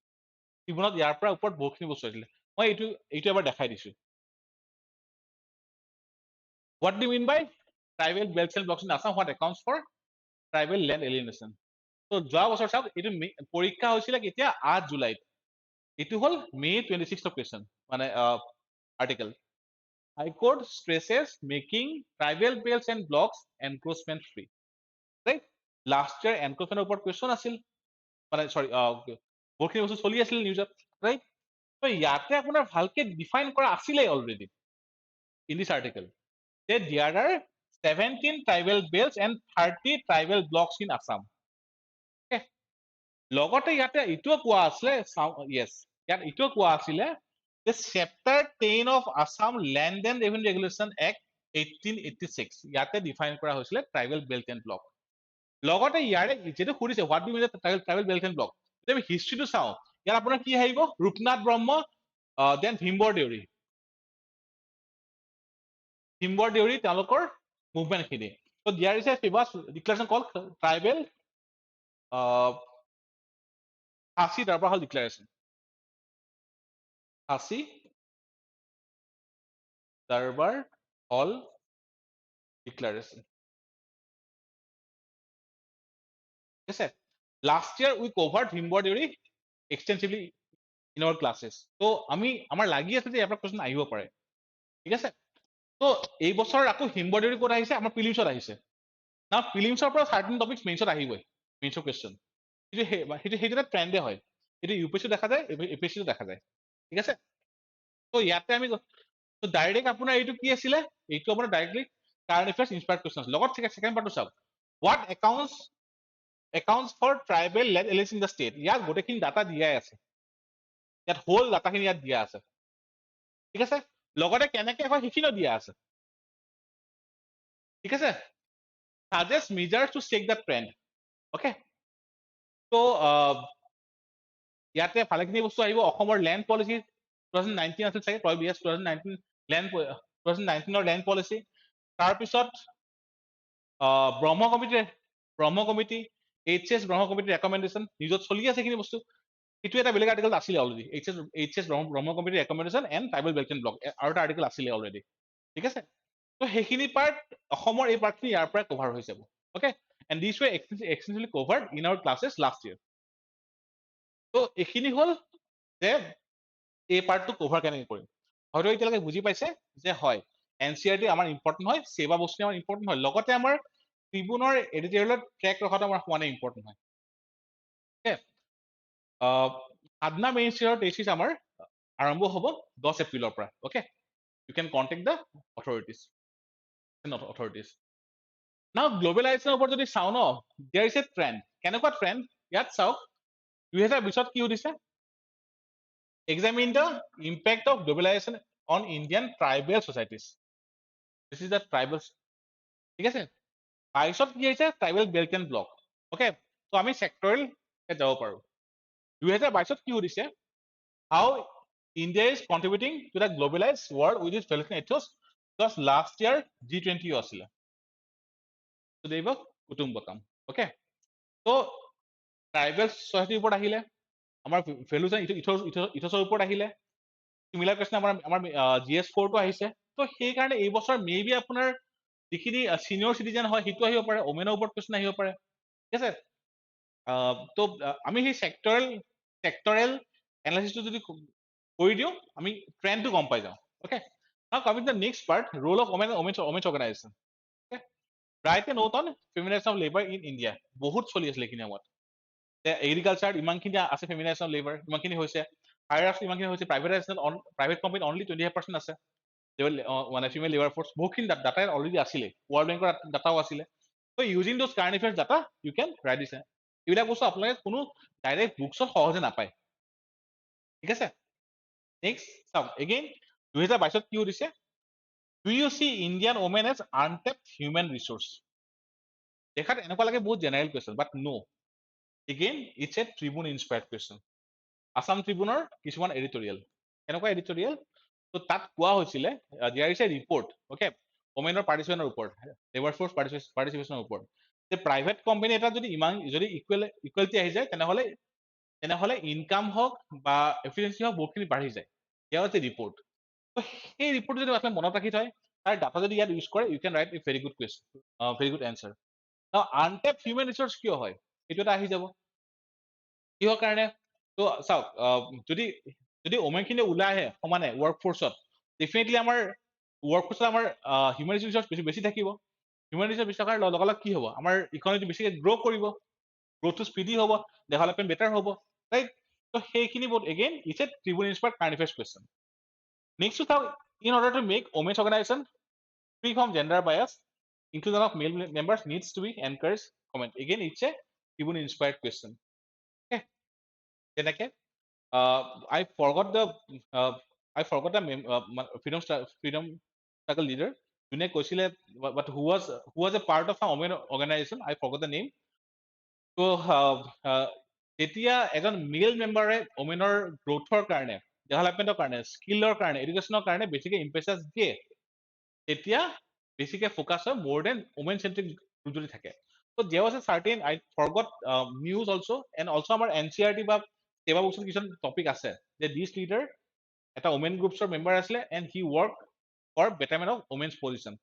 ট্ৰিবিউনত ইয়াৰ পৰা ওপৰত বহুতখিনি বস্তু আহিছিলে, মই এইটো এবাৰ দেখাই দিছো। What do you mean by tribal belts and blocks in Assam? What accounts for tribal land alienation? So যোৱা বছৰ চাওক, এইটো পৰীক্ষা হৈছিলে কেতিয়া? 8 জুলাইত। এইটো হ'ল May 26th কুৱেশ্যন, মানে article. High Court stresses making tribal belts and blocks encroachment free, right? Last year encroachment ওপৰত কুৱেশ্যন আছিল, মানে সৰি বহুতখিনি বস্তু চলি আছিল নিউজত, ৰাইট? তো ইয়াতে আপোনাৰ ভালকে ডিফাইন কৰা আছিলে already in this article that there are 17 tribal belts and 30 tribal blocks in Assam. Okay. লগতে ইয়াতে ইটোও কোৱা আছিলে, yes, ইয়াত ইটোও কোৱা আছিলে যে chapter 10 of Assam Land and Revenue Regulation Act 1886 ইয়াতে ডিফাইন কৰা হৈছিলে ট্ৰাইবেল বেল্ট এণ্ড ব্লক। লগতে ইয়াৰে যেটো সুধিছে what do mein tribal belt and block, যদি আমি হিষ্ট্ৰীটো চাওঁ, ইয়াত আপোনাৰ কি আহিব? ৰূপনাথ ব্ৰহ্ম, দেন ভীমবৰ দেউৰী, তেওঁলোকৰ মুভমেণ্ট খিনি। So there is a famous declaration called tribal Khasi Darbar Hall Declaration. Khasi Darbar Hall Declaration. Yes, sir. Last year we covered Bhimber Deuri extensively in our classes. So আমাৰ লাগি আছে যে ইয়াৰ question আহিব পাৰে, ঠিক আছে? তো এই বছৰ আকৌ হিম্বৰ দেউৰী ক'ত আহিছে? আমাৰ প্ৰিলিমছত আহিছে। Now প্ৰিলিমছৰ পৰা certain topics মেইনছত আহিবই, মেইনছৰ question, সেইটো এটা ট্ৰেণ্ডে হয়, এইটো ইউপিএছচি দেখা যায়, এপিএছচিটো দেখা যায়, ঠিক আছে। তো ইয়াতে আমি ডাইৰেক্ট আপোনাৰ এইটো কি আছিলে, এইটো আপোনাৰ directly current affairs inspired question, লগত ছেকেণ্ড পাৰ্টটো চাওক, what accounts for tribal land aliens in the state, ইয়াত গোটেইখিনি ডাটা দিয়াই আছে, ইয়াত হোল ডাটাখিনি ইয়াত দিয়া আছে, ঠিক আছে। লগতে কেনেকে হয় সেইখিনিও দিয়া আছে, ঠিক আছে। suggest measures to check the trend, okay। তো ইয়াতে ভালেখিনি বস্তু আহিব, অসমৰ লেণ্ড পলিচি 2019 আছিল চাগে, প্ৰবলি yes 2019 2019ৰ লেণ্ড পলিচি, তাৰপিছত ব্ৰহ্ম কমিটি এইচএছ ব্ৰহ্ম কমিটিৰ ৰেকমেণ্ডেশ্যন নিউজত চলি আছে এইখিনি বস্তু, সেইটো এটা বেলেগ আৰ্টিকেল আছিলে অলৰেডি, এইচএছ ব্ৰহ্ম কমিটিৰ recommendation and tribal belt and block, আৰু এটা আৰ্টিকেল আছিলে অলৰেডি, ঠিক আছে। তো সেইখিনি পাৰ্ট অসমৰ এই পাৰ্টখিনি ইয়াৰ পৰা কভাৰ হৈ যাব, okay, and these were extensively covered in our classes last year। তো এইখিনি হ'ল যে এই পাৰ্টটো কভাৰ কেনেকৈ কৰিম, হয়তো এতিয়ালৈকে বুজি পাইছে যে হয় এনচিআৰটি আমাৰ ইম্পৰ্টেণ্ট হয়, চেবা বস্তু আমাৰ ইম্পৰ্টেণ্ট হয়, লগতে আমাৰ ট্ৰিবিউনৰ এডিটৰিয়েলত ট্ৰেক ৰখাটো আমাৰ সমানে ইম্পৰ্টেণ্ট হয়, ঠিক সাধনা মেইন চিয়াৰৰ টেচিছ আমাৰ আৰম্ভ হ'ব 10 এপ্ৰিলৰ পৰা, okay, you can contact the authorities. Now গ্লবেলাইজেশ্যনৰ ওপৰত যদি চাওঁ ন, দেয়াৰ ইজ এ ট্ৰেণ্ড, কেনেকুৱা ট্ৰেণ্ড, ইয়াত চাওক 2020 কি সুধিছে, examine the impact of globalization on Indian tribal societies, this is the tribal, ঠিক আছে। 22 কি হৈছে tribal belt and block, okay, তো আমি চেক্টৰেল যাব পাৰো। 2022 কি সুধিছে, how India is contributing to the globalized world with its development ethos, because last year G20 আছিলে, তো দেব কুটুম্বকম, অ'কে। তো ট্ৰাইবেল ছচাইটিৰ ওপৰত আহিলে, আমাৰ ভেলুজ ইথছৰ ওপৰত আহিলে, চিমিলাৰ কুৱেশ্যন আমাৰ GS-4টো আহিছে। তো সেইকাৰণে এই বছৰ মে বি আপোনাৰ যিখিনি চিনিয়ৰ চিটিজেন হয় সেইটো আহিব পাৰে, ওমেনৰ ওপৰত কুৱেশ্যন আহিব পাৰে, ঠিক আছে। তো আমি সেই চেক্টৰেল এনালাইচিছটো যদি কৰি দিওঁ আমি ট্ৰেণ্ডটো গম পাই যাওঁ, okay. Now coming to the next part, role of women's organisation, okay. Write a note on feminisation of labour in India, বহুত চলি আছিলে এইখিনি সময়ত, এগ্ৰিকালচাৰ ইমানখিনি আছে, ফেমিনাইজেশ্যন অফ লেবাৰ ইমানখিনি হৈছে, হায়াৰ ইমানখিনি হৈছে, প্ৰাইভেট কোম্পানীত অনলি 25% আছে মানে ফিমেল লেবাৰ ফৰ্চ, বহুতখিনি ডাটা অলৰেডি আছিলে, ৱৰ্ল্ড বেংকৰ ডাটাও আছিলে। To using those current affairs data you can write দিছে, এইবিলাক বস্তু আপোনালোকে কোনো ডাইৰেক্ট বুকছত সহজে নাপায়, ঠিক আছে। নেক্সট চাওক, এগেইন 2022 কি সুধিছে, do you see Indian women as untapped human resource, দেখাত এনেকুৱা লাগে বহুত general question, but no, again it's a Tribune inspired question, Assam ট্ৰিবিউনৰ কিছুমান এডিটৰিয়েল, এনেকুৱা এডিটৰিয়েল। তো তাত কোৱা হৈছিলে there is a report, okay, ওমেনৰ পাৰ্টিচিপেশ্যনৰ ওপৰত, লেবাৰ ফৰ্চ পাৰ্টিচিপেশ্যনৰ ওপৰত, যে প্ৰাইভেট কোম্পানী এটা যদি যদি ইকুৱেলিটি আহি যায় তেনেহ'লে ইনকাম হওক বা এফিচিয়েঞ্চি হওক বহুতখিনি বাঢ়ি যায়, ইয়াৰ হৈছে ৰিপৰ্ট। তো সেই ৰিপৰ্ট যদি আপোনাক মনত ৰাখি থয়, তাৰ ডাটা যদি ইয়াত ইউজ কৰে, you can write a very good question, very good answer. Untapped human resource কিয় হয় সেইটো এটা আহি যাব, কিহৰ কাৰণে। তো চাওক, যদি ওমেনখিনি ওলাই আহে সমানে ৱৰ্ক ফৰ্চত, ডেফিনেটলি আমাৰ ৱৰ্ক ফৰ্চত আমাৰ হিউমেন ৰিচোৰ্চ বেছি থাকিব, হিউমেন ৰিচোৰ্চ বেছি থকাৰ লগালগ কি হ'ব, আমাৰ ইকনমিটো বেছিকৈ গ্ৰ' কৰিব, গ্ৰ'থটো স্পীডি হ'ব, ডেভেলপমেণ্ট বেটাৰ হ'ব, ৰাইট। তো সেইখিনি বহুত again it's a Tribune inspired current affairs question. নেক্সটটো চাওক, in order to make women's organisation free from gender bias, inclusion of male members needs to be encouraged, comment, again it's a tribune inspired question, okay। তেনেকে I forgot the freedom struggle leader যোনে কৈছিলে, but who was a part of a women organization, I forgot the name। তো তেতিয়া এজন মেল মেম্বাৰে ওমেনৰ গ্ৰোথৰ কাৰণে, ডেভেলপমেণ্টৰ কাৰণে, স্কিলৰ কাৰণে, এডুকেশ্যনৰ কাৰণে বেছিকৈ ইম্পেচাছ দিয়ে, তেতিয়া বেছিকৈ ফ'কাছ হয় মোৰ দেন ওমেন চেন্ট্ৰিক যদি থাকে। তো there was a certain, I forgot news also' and also' আমাৰ এনচিআৰটি বা চেবা বস্তুৰ কিছুমান টপিক আছে যে দিছ লিডাৰ এটা ওমেন গ্ৰুপছৰ মেম্বাৰ আছিলে and he work for betterment of women's position,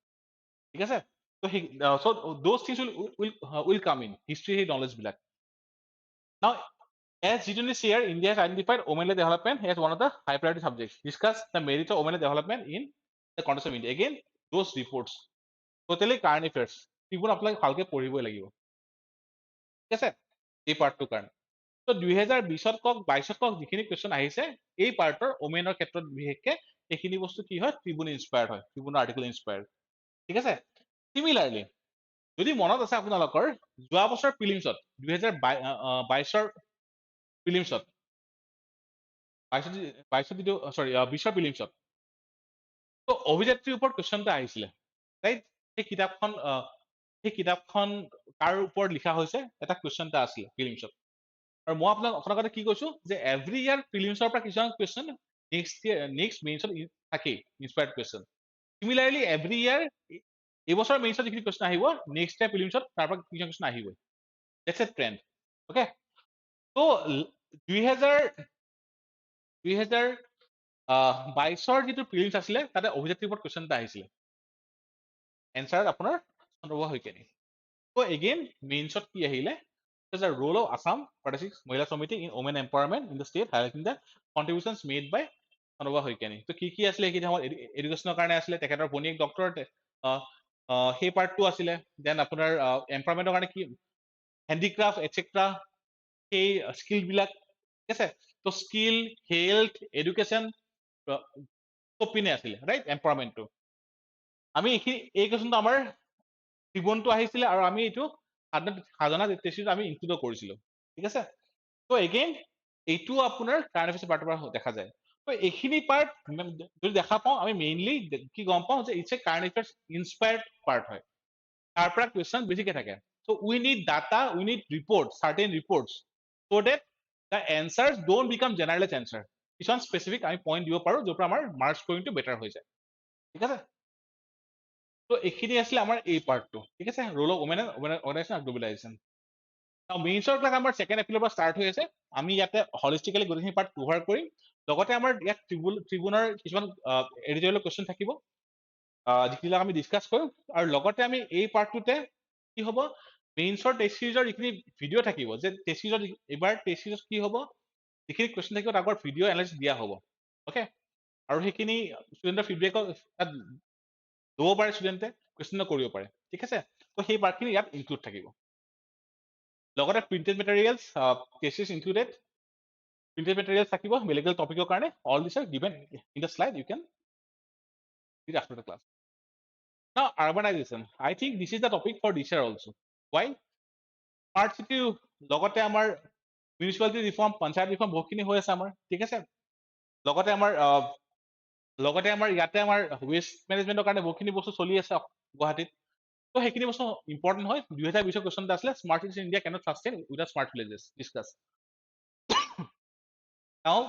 ঠিক আছে। তো those things will come in history, সেই নলেজবিলাক। Now, as G20 share, India has identified women-led development as one of the high priority subjects. Discuss the merits of women-led development in the context of India. Again, those reports, totally current affairs. ট্ৰিবুন আপোনালোকে ভালকে পঢ়িবই লাগিব ঠিক আছে এই পাৰ্টটোৰ কাৰণে তো 2020ত কক 22ত কক যিখিনি কুৱেশ্যন আহিছে এই পাৰ্টৰ ওমেনৰ ক্ষেত্ৰত বিশেষকে এইখিনি বস্তু কি হয় ট্ৰিবুন ইনস্পায়াৰ্ড হয় ট্ৰিবুনৰ আৰ্টিকেল ইনস্পায়াৰ্ড ঠিক আছে সিমিলাৰলি যদি মনত আছে আপোনালোকৰ যোৱা বছৰ প্ৰিলিমছত 2022ৰ প্ৰিলিমছত 22ত যিটো সৰি 20ৰ প্ৰিলিমছত তো অভিযাত্ৰীৰ ওপৰত কুৱেশ্যন এটা আহিছিলে ৰাইট সেই কিতাপখন কাৰ ওপৰত লিখা হৈছে এটা কুৱেশ্যন এটা আছিলে প্ৰিলিমছত আৰু মই আপোনালোকৰ কি কৈছো যে এভৰি ইয়াৰ প্ৰিলিমছৰ পৰা কিছুমান কুৱেশ্যন নেক্সট মেইনছত থাকেই ইনস্পায়াৰ্ড কুৱেশ্যন সিমিলাৰলি এভৰি ইয়াৰ এইবছৰ মেইনছত যিখিনি কুৱেশ্যন আহিব নেক্সট ইয়াৰ প্ৰিলিমছত তাৰ পৰা কিছুমান কুৱেশ্যন আহিবই দ্যাটছ এ ট্ৰেণ্ড অ'কে তো 2022ৰ যিটো প্ৰিলিমছ আছিলে তাতে অভিযাত্ৰীৰ ওপৰত কুৱেশ্যন এটা আহিছিলে এনচাৰ আপোনাৰ চন্দ্ৰপ্ৰভা শইকীয়ানী তো এগেইন মেইনছত কি আহিলে the role of Assam Pradesh Mahila Samiti in women empowerment in the state highlighting the contributions made by Chandraprabha Saikiani তো কি আছিলে সেইখিনি সময়ত এডুকেশ্যনৰ কাৰণে আছিলে তেখেতৰ ভনীয়েক ডক্টৰ সেই পাৰ্টটো আছিলে দেন আপোনাৰ এমপাৱাৰমেণ্টৰ কাৰণে কি হেণ্ডিক্ৰাফ্ট এটচেট্ৰা সেই স্কিল বিলাক ঠিক আছে তো স্কিল হেল্থ এডুকেশ্যন চব পিনে আছিলে ৰাইট এমপাৱাৰমেণ্টটো আমি এই কুৱেশ্যনটো আমাৰ ট্ৰিবুনটো আহিছিলে আৰু আমি এইটো সাধনা টেষ্টত আমি ইনক্লুড কৰিছিলো ঠিক আছে তো এগেইন এইটো আপোনাৰ কাৰেণ্ট এফেয়াৰ্ছ পাৰ্টৰ পৰা দেখা যায় তো এইখিনি পাৰ্ট যদি দেখা পাওঁ আমি মেইনলি কি গম পাওঁ যে it's a current affairs inspired part হয় তাৰ পৰা কুৱেশ্যন বেছিকে থাকে so we need data we need reports certain reports so that the answers don't become generalized answer কিছুমান স্পেচিফিক আমি পইণ্ট দিব পাৰো য'ৰ পৰা আমাৰ মাৰ্কছ স্কোৰিংটো বেটাৰ হৈ যায় ঠিক আছে তো এইখিনি আছিলে আমাৰ এই পাৰ্টটো ঠিক আছে ৰোল অফ ওমেন অৰ্গেনাইজেশ্যন আৰু গ্লোবেলাইজেশ্যন মেইনছৰ ক্লাছ আমাৰ ছেকেণ্ড এপ্ৰিলৰ পৰা ষ্টাৰ্ট হৈ আছে আমি ইয়াতে হলিষ্টিকেলি গোটেইখিনি পাৰ্ট কভাৰ কৰিম লগতে আমাৰ ইয়াত ট্ৰিবুনৰ কিছুমান এডিটৰিয়েল কুৱেশ্যন থাকিব যিবিলাক আমি ডিছকাছ কৰিম আৰু লগতে আমি এই পাৰ্টটোতে কি হ'ব মেইনছৰ টেষ্ট চিৰিজৰ যিখিনি ভিডিঅ' থাকিব যে টেষ্ট চিৰিজত এইবাৰ টেষ্ট চিৰিজত কি হ'ব যিখিনি কুৱেশ্যন থাকিব তাৰ ভিডিঅ' এনালাইচিছ দিয়া হ'ব অ'কে আৰু সেইখিনি ষ্টুডেণ্টৰ ফিডবেকৰ তাত ল'ব পাৰে ষ্টুডেণ্টে কুৱেশ্যন কৰিব পাৰে ঠিক আছে তো সেই পাৰ্টখিনি ইয়াত ইনক্লুড থাকিব লগতে printed materials cases included printed materials থাকিব বেলেগ বেলেগ টপিকৰ কাৰণে all this are given in the slide you can read after the class now urbanization I think this is the topic for this year also why smart city লগতে আমাৰ municipality reform panchayat reform বহুতখিনি হৈ আছে আমাৰ ঠিক আছে লগতে আমাৰ ইয়াতে আমাৰ ৱেষ্ট মেনেজমেণ্টৰ কাৰণে বহুতখিনি বস্তু চলি আছে গুৱাহাটীত তো সেইখিনি বস্তু ইম্পৰ্টেণ্ট হয় 2020 কুৱেশ্যন এটা আছিলে smart cities in India cannot sustain without smart villages discuss now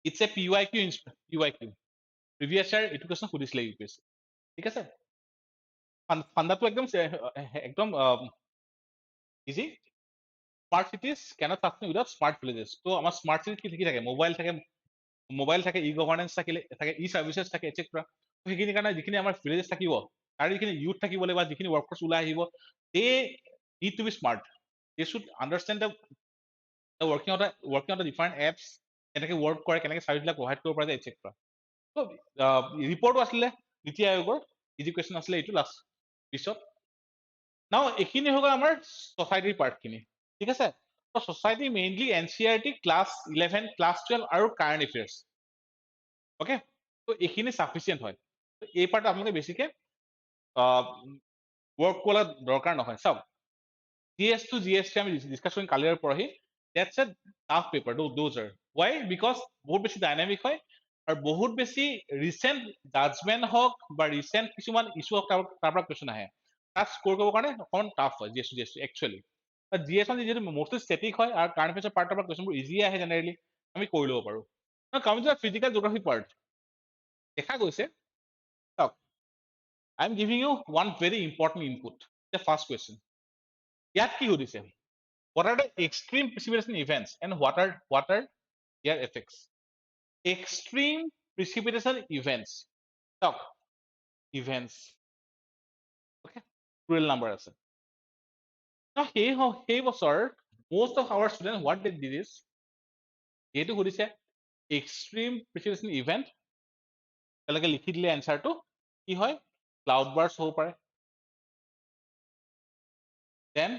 it's a PYQ previous year এইটো কুৱেশ্যন সুধিছিলে UPSC ঠিক আছে ফাণ্ডাটো একদম easy smart cities cannot sustain without smart villages তো আমাৰ স্মাৰ্ট চিটিজ কি থাকে মোবাইল থাকে ই গভাৰ্নেন্স থাকে ই চাৰ্ভিচেছ থাকে এটচেট্ৰা সেইখিনি কাৰণে যিখিনি আমাৰ ভিলেজেছ থাকিব আৰু যিখিনি ইউথ থাকিব লাগিব যিখিনি ৱৰ্কফৰ্চ ওলাই আহিব they need to be smart they should understand the working on the different apps কেনেকৈ ৱৰ্ক কৰে কেনেকৈ চাৰ্ভিচবিলাক প্ৰভাইড কৰিব পৰা যায় এটচেট্ৰা তো ৰিপৰ্টো আছিলে নীতি আয়োগৰ ইজি কুৱেশ্যন আছিলে এইটো লাষ্ট পিছত নাও এইখিনি হৈ গ'ল আমাৰ ছ'চাইটিৰ পাৰ্টখিনি ঠিক আছে তো society mainly NCERT class 11 class 12 আৰু কাৰেণ্ট এফেয়াৰ্ছ অ'কে তো এইখিনি চাফিচিয়েণ্ট হয় তো এই পাৰ্ট আপোনালোকে বেছিকে ৱৰ্ক কৰা দৰকাৰ নহয় চাওক GS-2 আমি ডিছকাছ কৰিম কালিৰ পৰহি that's a tough paper those are why because বহুত বেছি ডাইনামিক হয় আৰু বহুত বেছি ৰিচেণ্ট জাজমেণ্ট হওক বা ৰিচেণ্ট কিছুমান ইছ্যু হওক তাৰ পৰা কুৱেশ্যন আহে তাক স্ক'ৰ কৰিবৰ কাৰণে অকণমান টাফ হয় GS একচুৱেলি GS-1 যিহেতু মষ্টলি ষ্টেটিক হয় আৰু কাৰেণ্ট এফেয়াৰ্ছৰ পাৰ্টৰ পৰা কুৱেশ্যনবোৰ ইজি আহে জেনেৰেলি আমি কৰি ল'ব পাৰোঁ coming to the physical geography part দেখা গৈছে চাওক I am giving you one very important input the first question ইয়াত কি সুধিছে what are the extreme precipitation events and what are their effects extreme precipitation events talk events okay plural number আছে now hey বছৰ most of our students what they did is এইটো সুধিছে extreme precipitation event তেওঁলোকে লিখি দিলে এনসাৰটো কি হয় cloud burst হ'ব পাৰে, দেন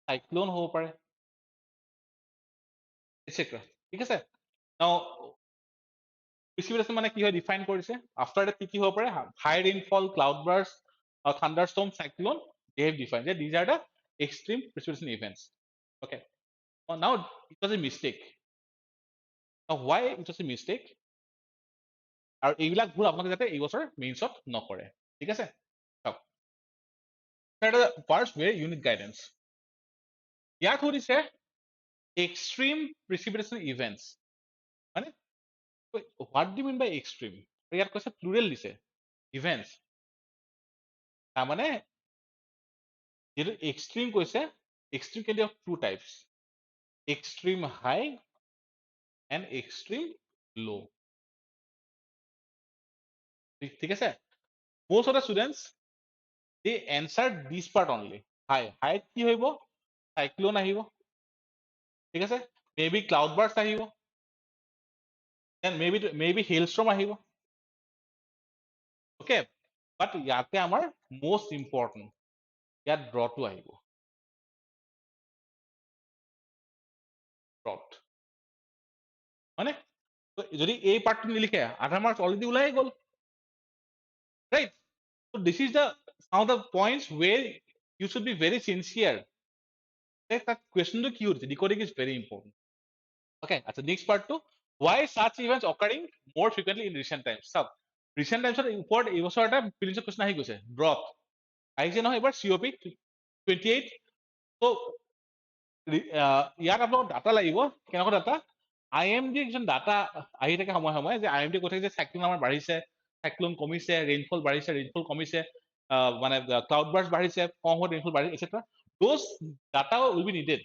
চাইক্লোন হ'ব পাৰে, etc. ঠিক আছে। নাও প্ৰিচিপিটেশ্যন মানে কি হয় ডিফাইন কৰিছে, আফটাৰ দ্যাট কি হ'ব পাৰে, high rainfall, cloud burst, thunderstorm, cyclone, they have defined that these are the extreme precipitation events. Okay, now it was a mistake. Now why it was a mistake? আৰু এইবিলাক ভুল আপোনালোকে যাতে এই বছৰ মেইনছত নকৰে, ঠিক আছে। First very unique guidance. ইয়াক সুধিছে extreme precipitation events মানে what do you mean by extreme? ইয়াত কৈছে প্লুৰেল দিছে events, তাৰমানে যেটো extreme কৈছে, extreme can be of two types, extreme high and extreme low. ঠিক আছে। Most of the students they answered this part only. High কি হইব, cyclone আহিব, ঠিক আছে, maybe cloud burst আহিব, then maybe hailstorm আহিব, okay, but ইয়াতে আমাৰ most important ইয়াত ড্ৰটো আহিব, ড্ৰট মানে যদি এই পাৰ্টটো নিলিখে আধা মাৰ্কস অলৰেডি ওলাই গ'ল, right? So this is the some of the points where you should be very sincere that question to কি হচ্ছে, decoding is very important. Okay, আচ্ছা next part to why such events occurring more frequently in recent times. So recent times ওপৰত এই বছৰ এটা প্ৰিলিমছৰ question আহি গৈছে, ড্ৰট আহিছে নহয় এবাৰ COP 28. So ইয়াত আপোনাক ডাটা লাগিব, কেনেকুৱা ডাটা, IMD কিছুমান ডাটা আহি থাকে সময় সময়, যে IMD কৈ থাকে যে চাইক্লোন আমাৰ বাঢ়িছে, চাইক্লোন কমিছে, ৰেইনফল বাঢ়িছে, ৰেইনফল কমিছে, মানে ক্লাউড বাৰ্ষ্ট বাঢ়িছে, কম হোৱা ৰেইনফল বাঢ়িছে, etc. Those data will be needed.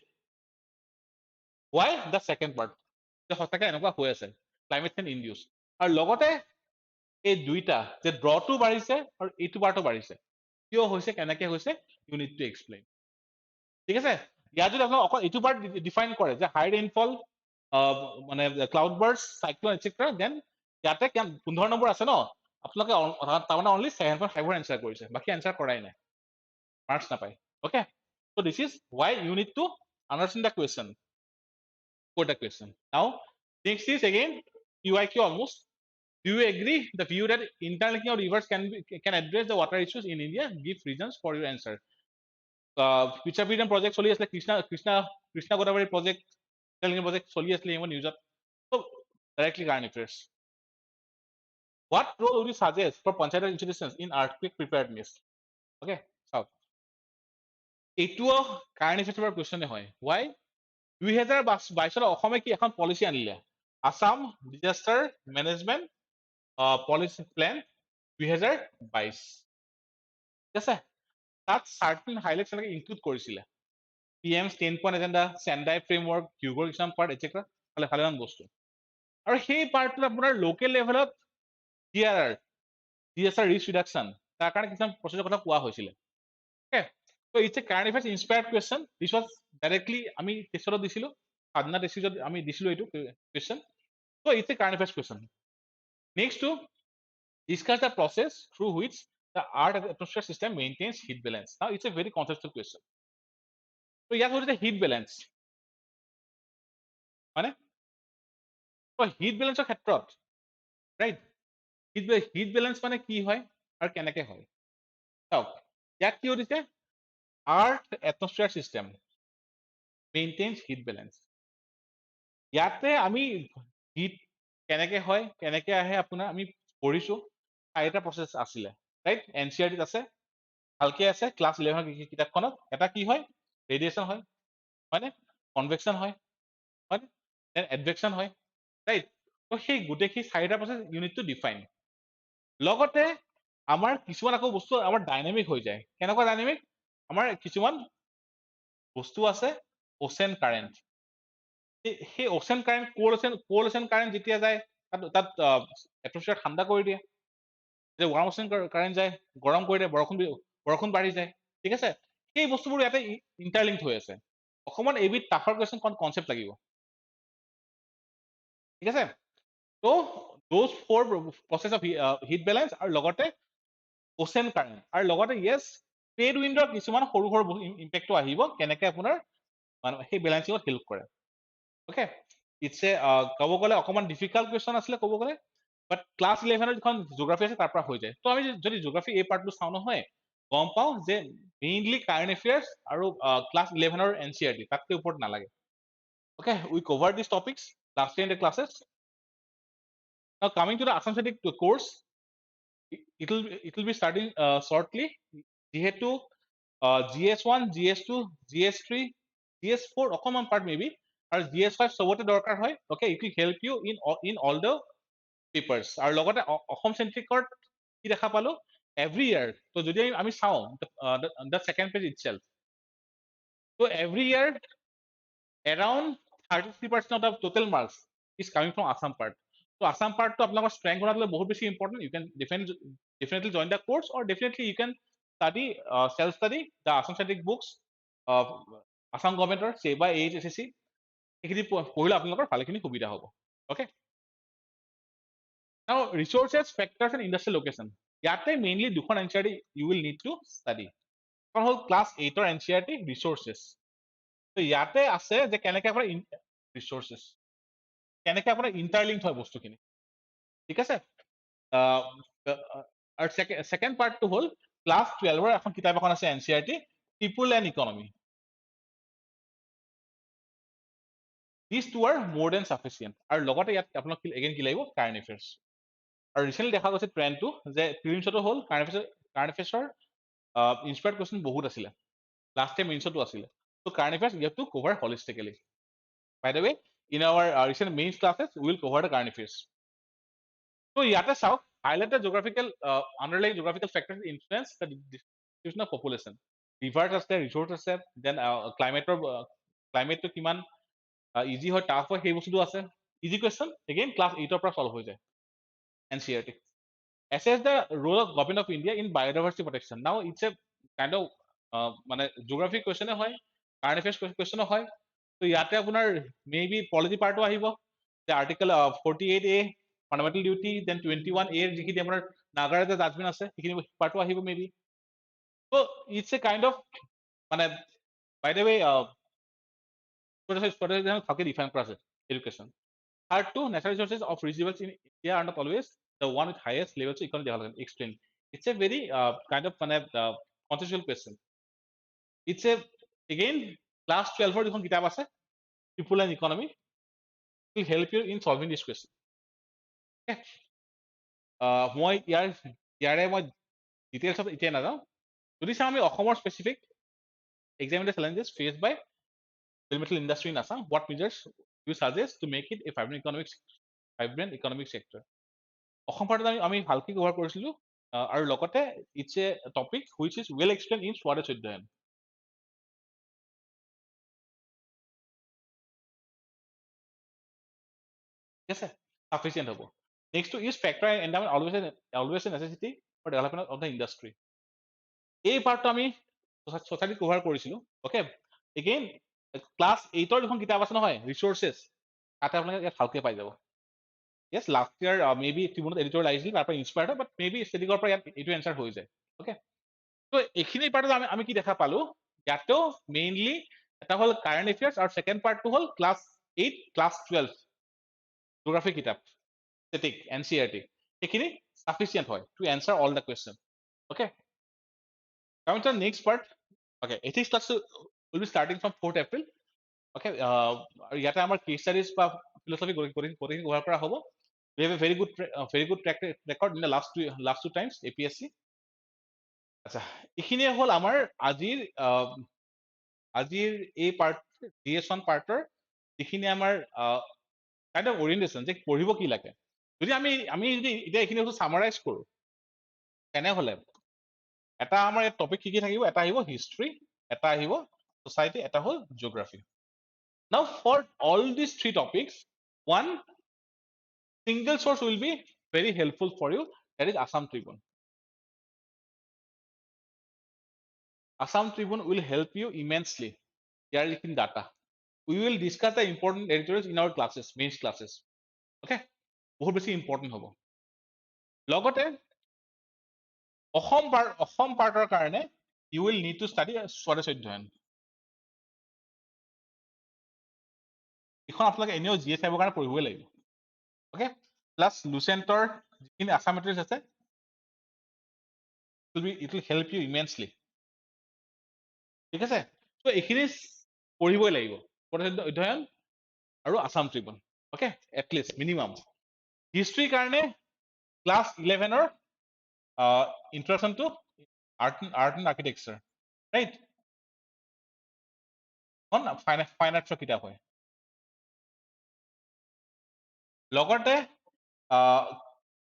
Why? The second part, যে সঁচাকে এনেকুৱা হৈ আছে, ক্লাইমেট চেঞ্জ ইনডিউচ, আৰু লগতে এই দুইটা যে ড্ৰটো বাঢ়িছে আৰু এইটো পাৰ্টো বাঢ়িছে, কিয় হৈছে, কেনেকে হৈছে, ইউ নিড টু এক্সপ্লেইন, ঠিক আছে। ইয়াত যদি আপোনাক অকল এইটো পাৰ্ট ডিফাইন কৰে যে হাই ৰেইনফল, মানে cloud burst, cyclone, etcetera, then ইয়াতে 15 নম্বৰ আছে ন, আপোনালোকে তাৰমানে অনলি 7.5 এনচাৰ কৰিছে, বাকী এনচাৰ কৰাই নাই, মাৰ্কস নাপায়, okay. So this is why you need to understand the question, quote the question. Now next is again QIQ almost. Do you agree the view that interlinking of rivers can address the water issues in India? Give reasons for your answer. Pichapidam project চলি আসলে, Krishna Godavari project, interlinking project চলি আসলে ইমান নিউজত, so directly current affairs. What role would you suggest for panchayat institutions in earthquake preparedness? Okay, so এইটোও current affairs question হয়, why? 2022 অসমে কি এখন পলিচি আনিলে, Assam disaster management policy plan 2022, ঠিক আছে। তাত চাৰ্টেন হাইলাইটছ এনেকৈ ইনক্লুড কৰিছিলে, PM's 10-point agenda, Sendai framework, হিউগৰ কিছুমান পাৰ্ট, এটচেট্ৰা, ভালেমান বস্তু, আৰু সেই পাৰ্টটোত আপোনাৰ লোকেল লেভেলত ডিজাস্টাৰ ৰিস্ক ৰিডাকশ্যন, তাৰ কাৰণে কিছুমান প্ৰচেছৰ কথা কোৱা হৈছিলে, okay. So it's a current affairs inspired question. This was directly আমি টেষ্টত দিছিলো, সাধনা টেষ্টত আমি দিছিলো এইটো question. So it's a current affairs question. Next to discuss the process through which the earth atmosphere system maintains heat balance. Now it's a very conceptual question. So ইয়াত হৈছে heat balance মানে, so heat balance ৰ ক্ষেত্ৰত, right, heat balance মানে কি হয় আৰু কেনেকে হয়, চাওক ইয়াত কি হৈছে, earth atmosphere system maintains heat balance. ইয়াতে আমি হিট কেনেকে হয়, কেনেকে আহে, আপোনাৰ আমি পঢ়িছো, 4টা প্ৰচেছ আছিলে, ৰাইট, NCERT আছে, ভালকে আছে, ক্লাছ 11 কিতাপখনত। এটা কি হয়, ৰেডিয়েশ্যন হয়, হয়নে, কনভেকশ্যন হয়, হয়নে, দেন এডভেকশ্যন হয়, ৰাইট। তো সেই গোটেইখিনি 4টা প্ৰচেছ ইউনিট টু ডিফাইন, লগতে আমাৰ কিছুমান আকৌ বস্তু আমাৰ ডাইনামিক হৈ যায়, কেনেকুৱা ডাইনামিক, আমাৰ কিছুমান বস্তু আছে অচেন কাৰেণ্ট, সেই অচেন কাৰেণ্ট, কোল অচেন কাৰেণ্ট যেতিয়া যায় তাত এটমস্ফিয়াৰ ঠাণ্ডা কৰি দিয়ে, যেতিয়া ৱাৰ্ম অচেন কাৰেণ্ট যায় গৰম কৰি দিয়ে, বৰষুণ বাঢ়ি যায়, ঠিক আছে। সেই বস্তুবোৰ ইয়াতে ইণ্টাৰলিংক হৈ আছে, অকণমান এইবিধ টাফাৰ কুৱেশ্যন কনচেপ্ট লাগিব, ঠিক আছে। তো those 4 process of heat balance, আৰু লগতে ওচেন কাৰেণ্ট আৰু লগতে ইয়েছ ট্ৰেড উইণ্ডৰ কিছুমান সৰু সৰু ইম্পেক্টটো আহিব কেনেকে আপোনাৰ মানে সেই বেলেঞ্চিঙত হেল্প কৰে অ'কে ইটছ এ ক'ব গ'লে অকণমান ডিফিকাল্ট কুৱেশ্যন আছিলে ক'ব গ'লে বাট ক্লাছ 11ৰ যিখন জিঅ'গ্ৰাফী আছে তাৰ পৰা হৈ যায় তো আমি যদি জিঅ'গ্ৰাফী এই পাৰ্টটো চাওঁ নহয় গম পাওঁ যে মেইনলি কাৰেণ্ট এফেয়াৰ্ছ আৰু ক্লাছ 11ৰ NCERT তাতকৈ ওপৰত নালাগে okay we cover this topics last in the classes নাও coming to the Assam static course it will be starting shortly যিহেতু GS-1 GS-2 GS-3 GS-4 অকণমান পাৰ্ট মেবি আৰু GS-5 চবতে দৰকাৰ হয় okay it will help you in all the papers আৰু লগতে অসম চেন্ট্ৰিকৰ কি দেখা পালো every year তো যদি আমি চাওঁ the second page itself so every year around 33% of the total marks is coming from Assam part so Assam part to আপোনালোকৰ strength কৰাবলৈ বহুত বেছি important you can definitely join the course or definitely you can study self study the Assam static books of Assam government or say by APSC এইখিনি পঢ়িলে আপোনালোকৰ ভালেখিনি সুবিধা হ'ব okay now resources factors and industrial location ইয়াতে mainly দুখন NCERT you will need to study এখন হ'ল class 8 ৰ NCERT resources তো ইয়াতে আছে যে কেনেকৈ আপোনাৰ resources কেনেকৈ আপোনাৰ interlinked হয় বস্তুখিনি ঠিক আছে আৰু second part টো হ'ল class 12 ৰ এখন কিতাপ এখন আছে NCERT people and economy these two are more than sufficient আৰু লগতে ইয়াত আপোনাক again কি লাগিব current affairs আৰু ৰিচেণ্টলি দেখা গৈছে ট্ৰেণ্ডটো যে প্ৰিলিমছতো হ'ল কাৰেণ্ট এফেয়াৰ্ছৰ ইনস্পায়াৰ্ড কুৱেশ্যন বহুত আছিলে লাষ্ট টাইম মেইনছতো আছিলে ত' current affairs you have to cover holistically by the way in our recent mains classes will cover the current affairs ত' ইয়াতে চাওক highlight the geographical underlying geographical factors influence the distribution of population rivers আছে resource আছে then ক্লাইমেটটো কিমান easy হয় tough হয় সেই বস্তুটো আছে ইজি কুৱেশ্যন এগেইন ক্লাছ 8ৰ পৰা চল্ভ হৈ যায় NCERT assess the role of government of India in biodiversity protection now it's a kind of মানে geography question হয় current affairs question হয় তো ইয়াতে আপোনাৰ maybe policy part আহিব the article 48A fundamental duty then 21A যিখিনি আপোনাৰ নাগাৰ যে জাজমেন্ট আছে সেইখিনি পাৰ্টো আহিব maybe so it's a kind of মানে by the way ভালকে ডিফাইন কৰা আছে education Third, two natural resources of renewables in India are not always the one with highest levels of economic development. Explain. It's a very kind of conceptual question. It's a again class 12 for the kitab ase people and economy will help you in solving this question. Okay. মই ইয়াৰে মই details of এতিয়া নাযাওঁ যদি চাওঁ আমি অসমৰ specific examiner challenges faced by the metal industry in Assam, what measures you suggest to make it a vibrant economic sector? Assam পাৰ্টত আমি ভালকৈ কভাৰ কৰিছিলো আৰু লগতে it's a topic which is well explain in Swadesh Adhyayan ঠিক আছে সাফিচিয়েণ্ট হ'ব next two is factor endowment always a necessity for development of the industry এই পাৰ্টটো আমি ছ'চাইটিত কভাৰ কৰিছিলো অ'কে এগেইন ক্লাছ 8ৰ যিখন কিতাপ আছে নহয় ৰিচোৰ্চেছ তাতে আপোনালোকে ইয়াত ভালকৈ পাই যাব yes last year maybe tribunal editorial আহিছিল তাৰ পৰা ইনস্পায়াৰ্ড হয় বাট মেবি ষ্টেটিকৰ পৰা ইয়াত এইটো এনচাৰ হৈ যায় অ'কে তো এইখিনি পাৰ্টত আমি কি দেখা পালো ইয়াতেও মেইনলি এটা হ'ল কাৰেণ্ট এফেয়াৰ্ছ আৰু ছেকেণ্ড পাৰ্টটো হ'ল ক্লাছ 8 ক্লাছ 12 জিঅ'গ্ৰাফী কিতাপ ষ্টেটিক NCERT সেইখিনি চাফিচিয়েণ্ট হয় to answer all the question okay coming to next part okay ethics class will be starting from 4th April okay আৰু ইয়াতে আমাৰ কেছ ষ্টাডিজ বা ফিলচফি গোটেইখিনি কভাৰ কৰা হ'ব we have a very good track record in the last two times APSC আচ্ছা এইখিনিয়ে হ'ল আমাৰ আজিৰ এই পাৰ্ট GS-1 পাৰ্টৰ যিখিনি আমাৰ kind of orientation যে পঢ়িব কি লাগে যদি আমি যদি এতিয়া এইখিনি বস্তু সামাৰাইজ কৰো তেনেহ'লে এটা আমাৰ টপিক কি থাকিব এটা আহিব হিষ্ট্ৰী এটা আহিব সোসাইটি এটা হ'ল geography now for all these three topics one single source will be very helpful for you that is Assam Tribune. Assam Tribune will help you immensely here in data we will discuss the important editorials in our classes mains classes okay বহুত বেছি important হ'ব লগতে অসম পাৰ্টৰ কাৰণে you will need to study স্বদেশ অধ্যয়ন। এখন আপোনালোকে এনেও GS-5 কাৰণে পঢ়িবই লাগিব। ওকে, প্লাছ লুচেণ্টৰ যিখিনি আছাম মেট্ৰিক্স আছে it will help you immensely। ঠিক আছে, তো এইখিনি পঢ়িবই লাগিব, স্বদেশ অধ্যয়ন আৰু Assam Tribune. Okay, at least minimum. হিষ্ট্ৰীৰ কাৰণে ক্লাছ 11ৰ introduction to art and architecture, right? Fine আৰ্টছৰ কিতাপ হয়। লগতে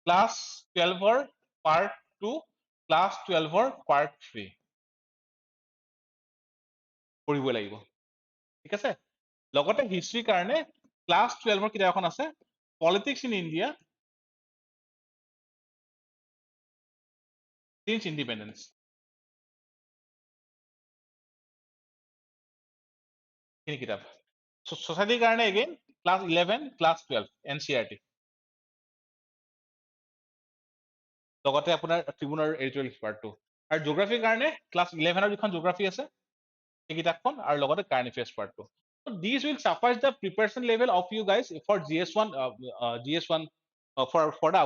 ক্লাছ 12ৰ পাৰ্ট 2, ক্লাছ 12ৰ পাৰ্ট 3 পঢ়িব লাগিব। ঠিক আছে, লগতে হিষ্ট্ৰীৰ কাৰণে ক্লাছ 12ৰ কিতাপ এখন আছে, politics in India since independence. এইখিনি কিতাপ। ছ'চাইটিৰ কাৰণে এগেইন ক্লাছ 11, ক্লাছ 12 NCERT। লগতে আপোনাৰ ট্ৰিবিউন আৰু এডিটৰিয়েল পাৰ্টটো। আৰু জিঅ'গ্ৰাফিৰ কাৰণে ক্লাছ 11ৰ যিখন জিঅ'গ্ৰাফি আছে এই কিতাপখন, আৰু লগতে কাৰেণ্ট এফেয়াৰ্ছ পাৰ্টটো। So these will suffice the preparation level of you guys for GS-1 for the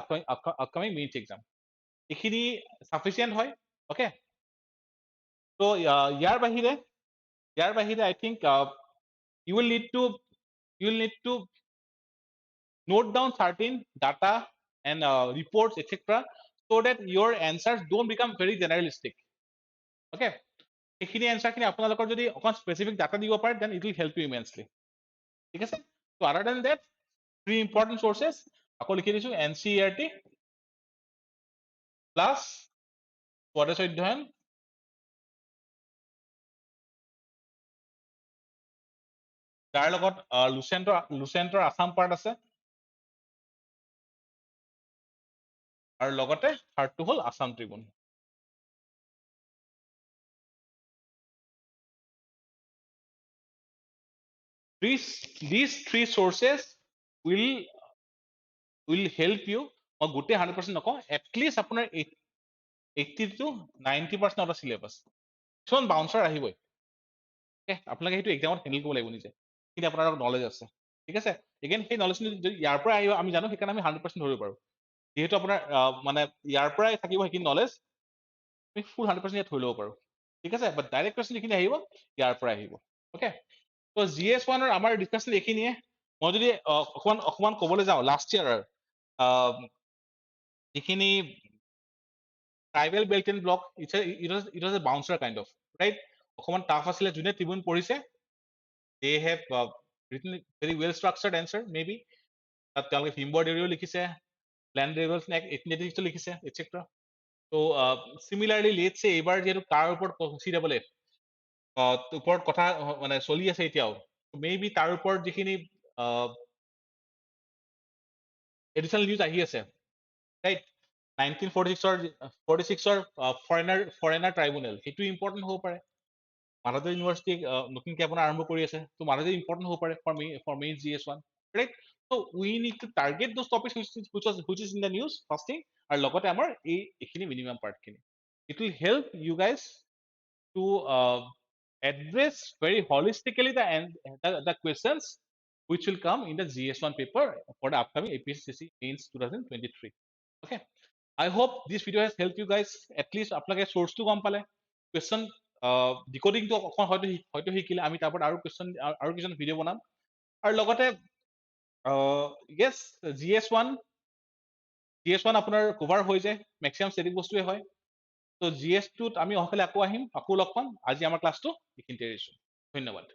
upcoming mains exam। এইখিনি sufficient হয়। ওকে, তো ইয়াৰ বাহিৰে I think you will need to note down certain data and reports etc. so that your answers don't become very generalistic। Okay, এইখিনি answer খিনি আপোনালোকৰ যদি অকণ specific data দিব পাৰে then it will help you immensely। ঠিক আছে, so other than that 3 important sources আকৌ লিখি দিছো, NCERT প্লাছ স্বদেশ অধ্যয়ন তাৰ লগত লুচেণ্টৰ আছাম পাৰ্ট আছে, আৰু লগতে থাৰ্ডটো হ'ল Assam Tribune. These 3 sources will help you। মই গোটেই 100% নকওঁ, এটলিষ্ট আপোনাৰ 80 to 90% অফ দ্য চিলেবাছ। কিছুমান বাউন্সাৰ আহিবই, আপোনালোকে সেইটো এক্সামত হেণ্ডেল কৰিব লাগিব নিজে, কিন্তু আপোনাৰ নলেজ আছে। ঠিক আছে, এগেইন সেই নলেজখিনি যদি ইয়াৰ পৰা আহিব আমি জানো, সেইকাৰণে আমি 100% ধৰিব পাৰো। যিহেতু আপোনাৰ মানে ইয়াৰ পৰাই থাকিব সেইখিনি নলেজ, আমি ফুল 100% ইয়াত ধৰি ল'ব পাৰো। ঠিক আছে, বাট ডাইৰেক্ট কুৱেশ্যন যিখিনি আহিব ইয়াৰ পৰা আহিব। অ'কে, তো GS-1ৰ আমাৰ ডিছকাশ্যন এইখিনিয়ে। মই যদি অকমান ক'বলৈ যাওঁ, লাষ্ট ইয়াৰৰ যিখিনি tribal belt and block it was a bouncer kind of, right? অকমান টাফ আছিলে, যোনে ট্ৰিবিউন পঢ়িছে they have written very well structured answer maybe। তাত তেওঁলোকে হিমবৰ দেউৰীও লিখিছে, প্লেন ৰেভেলছন 1886 লিখিছে etc। তো চিমিলাৰলি লেটছ সে এইবাৰ যিহেতু তাৰ ওপৰত কনচিডাবল ওপৰত কথা মানে চলি আছে এতিয়াও, মে বি তাৰ ওপৰত যিখিনি এডিশ্যনেল নিউজ আহি আছে, ৰাইট? 1946ৰ ফৰেনাৰ ট্ৰাইব্যুনেল, সেইটো ইম্পৰ্টেণ্ট হ'ব পাৰে। মাধৱদেৱ ইউনিভাৰ্চিটি নতুনকৈ আপোনাৰ আৰম্ভ কৰি আছে, তো মাধৱদেৱ ইম্পৰ্টেণ্ট হ'ব পাৰে for main GS-1, right? So we need to target those topics which is in the news first thing, আৰু লগতে আমাৰ এইখিনি minimum পাৰ্টখিনি। It will help you guys to address very holistically the questions which will come in the GS-1 paper for the upcoming APSC CCE mains 2023। Okay, I hope this video has helped you guys। at least আপোনালোকে source টো গম পালে, question decoding টো অকণ হয়তো শিকিলে, আমি তাৰ পৰা আৰু কিছুমান ভিডিঅ' বনাম। আৰু লগতে yes, GS-1 আপোনাৰ কভাৰ হৈ যায়, মেক্সিমাম ষ্টেটিক বস্তুৱে হয়। তো GS-2ত আমি অহাকালি আকৌ আহিম, আকৌ লগ পাম। আজি আমাৰ ক্লাছটো এইখিনিতে এৰিছো, ধন্যবাদ।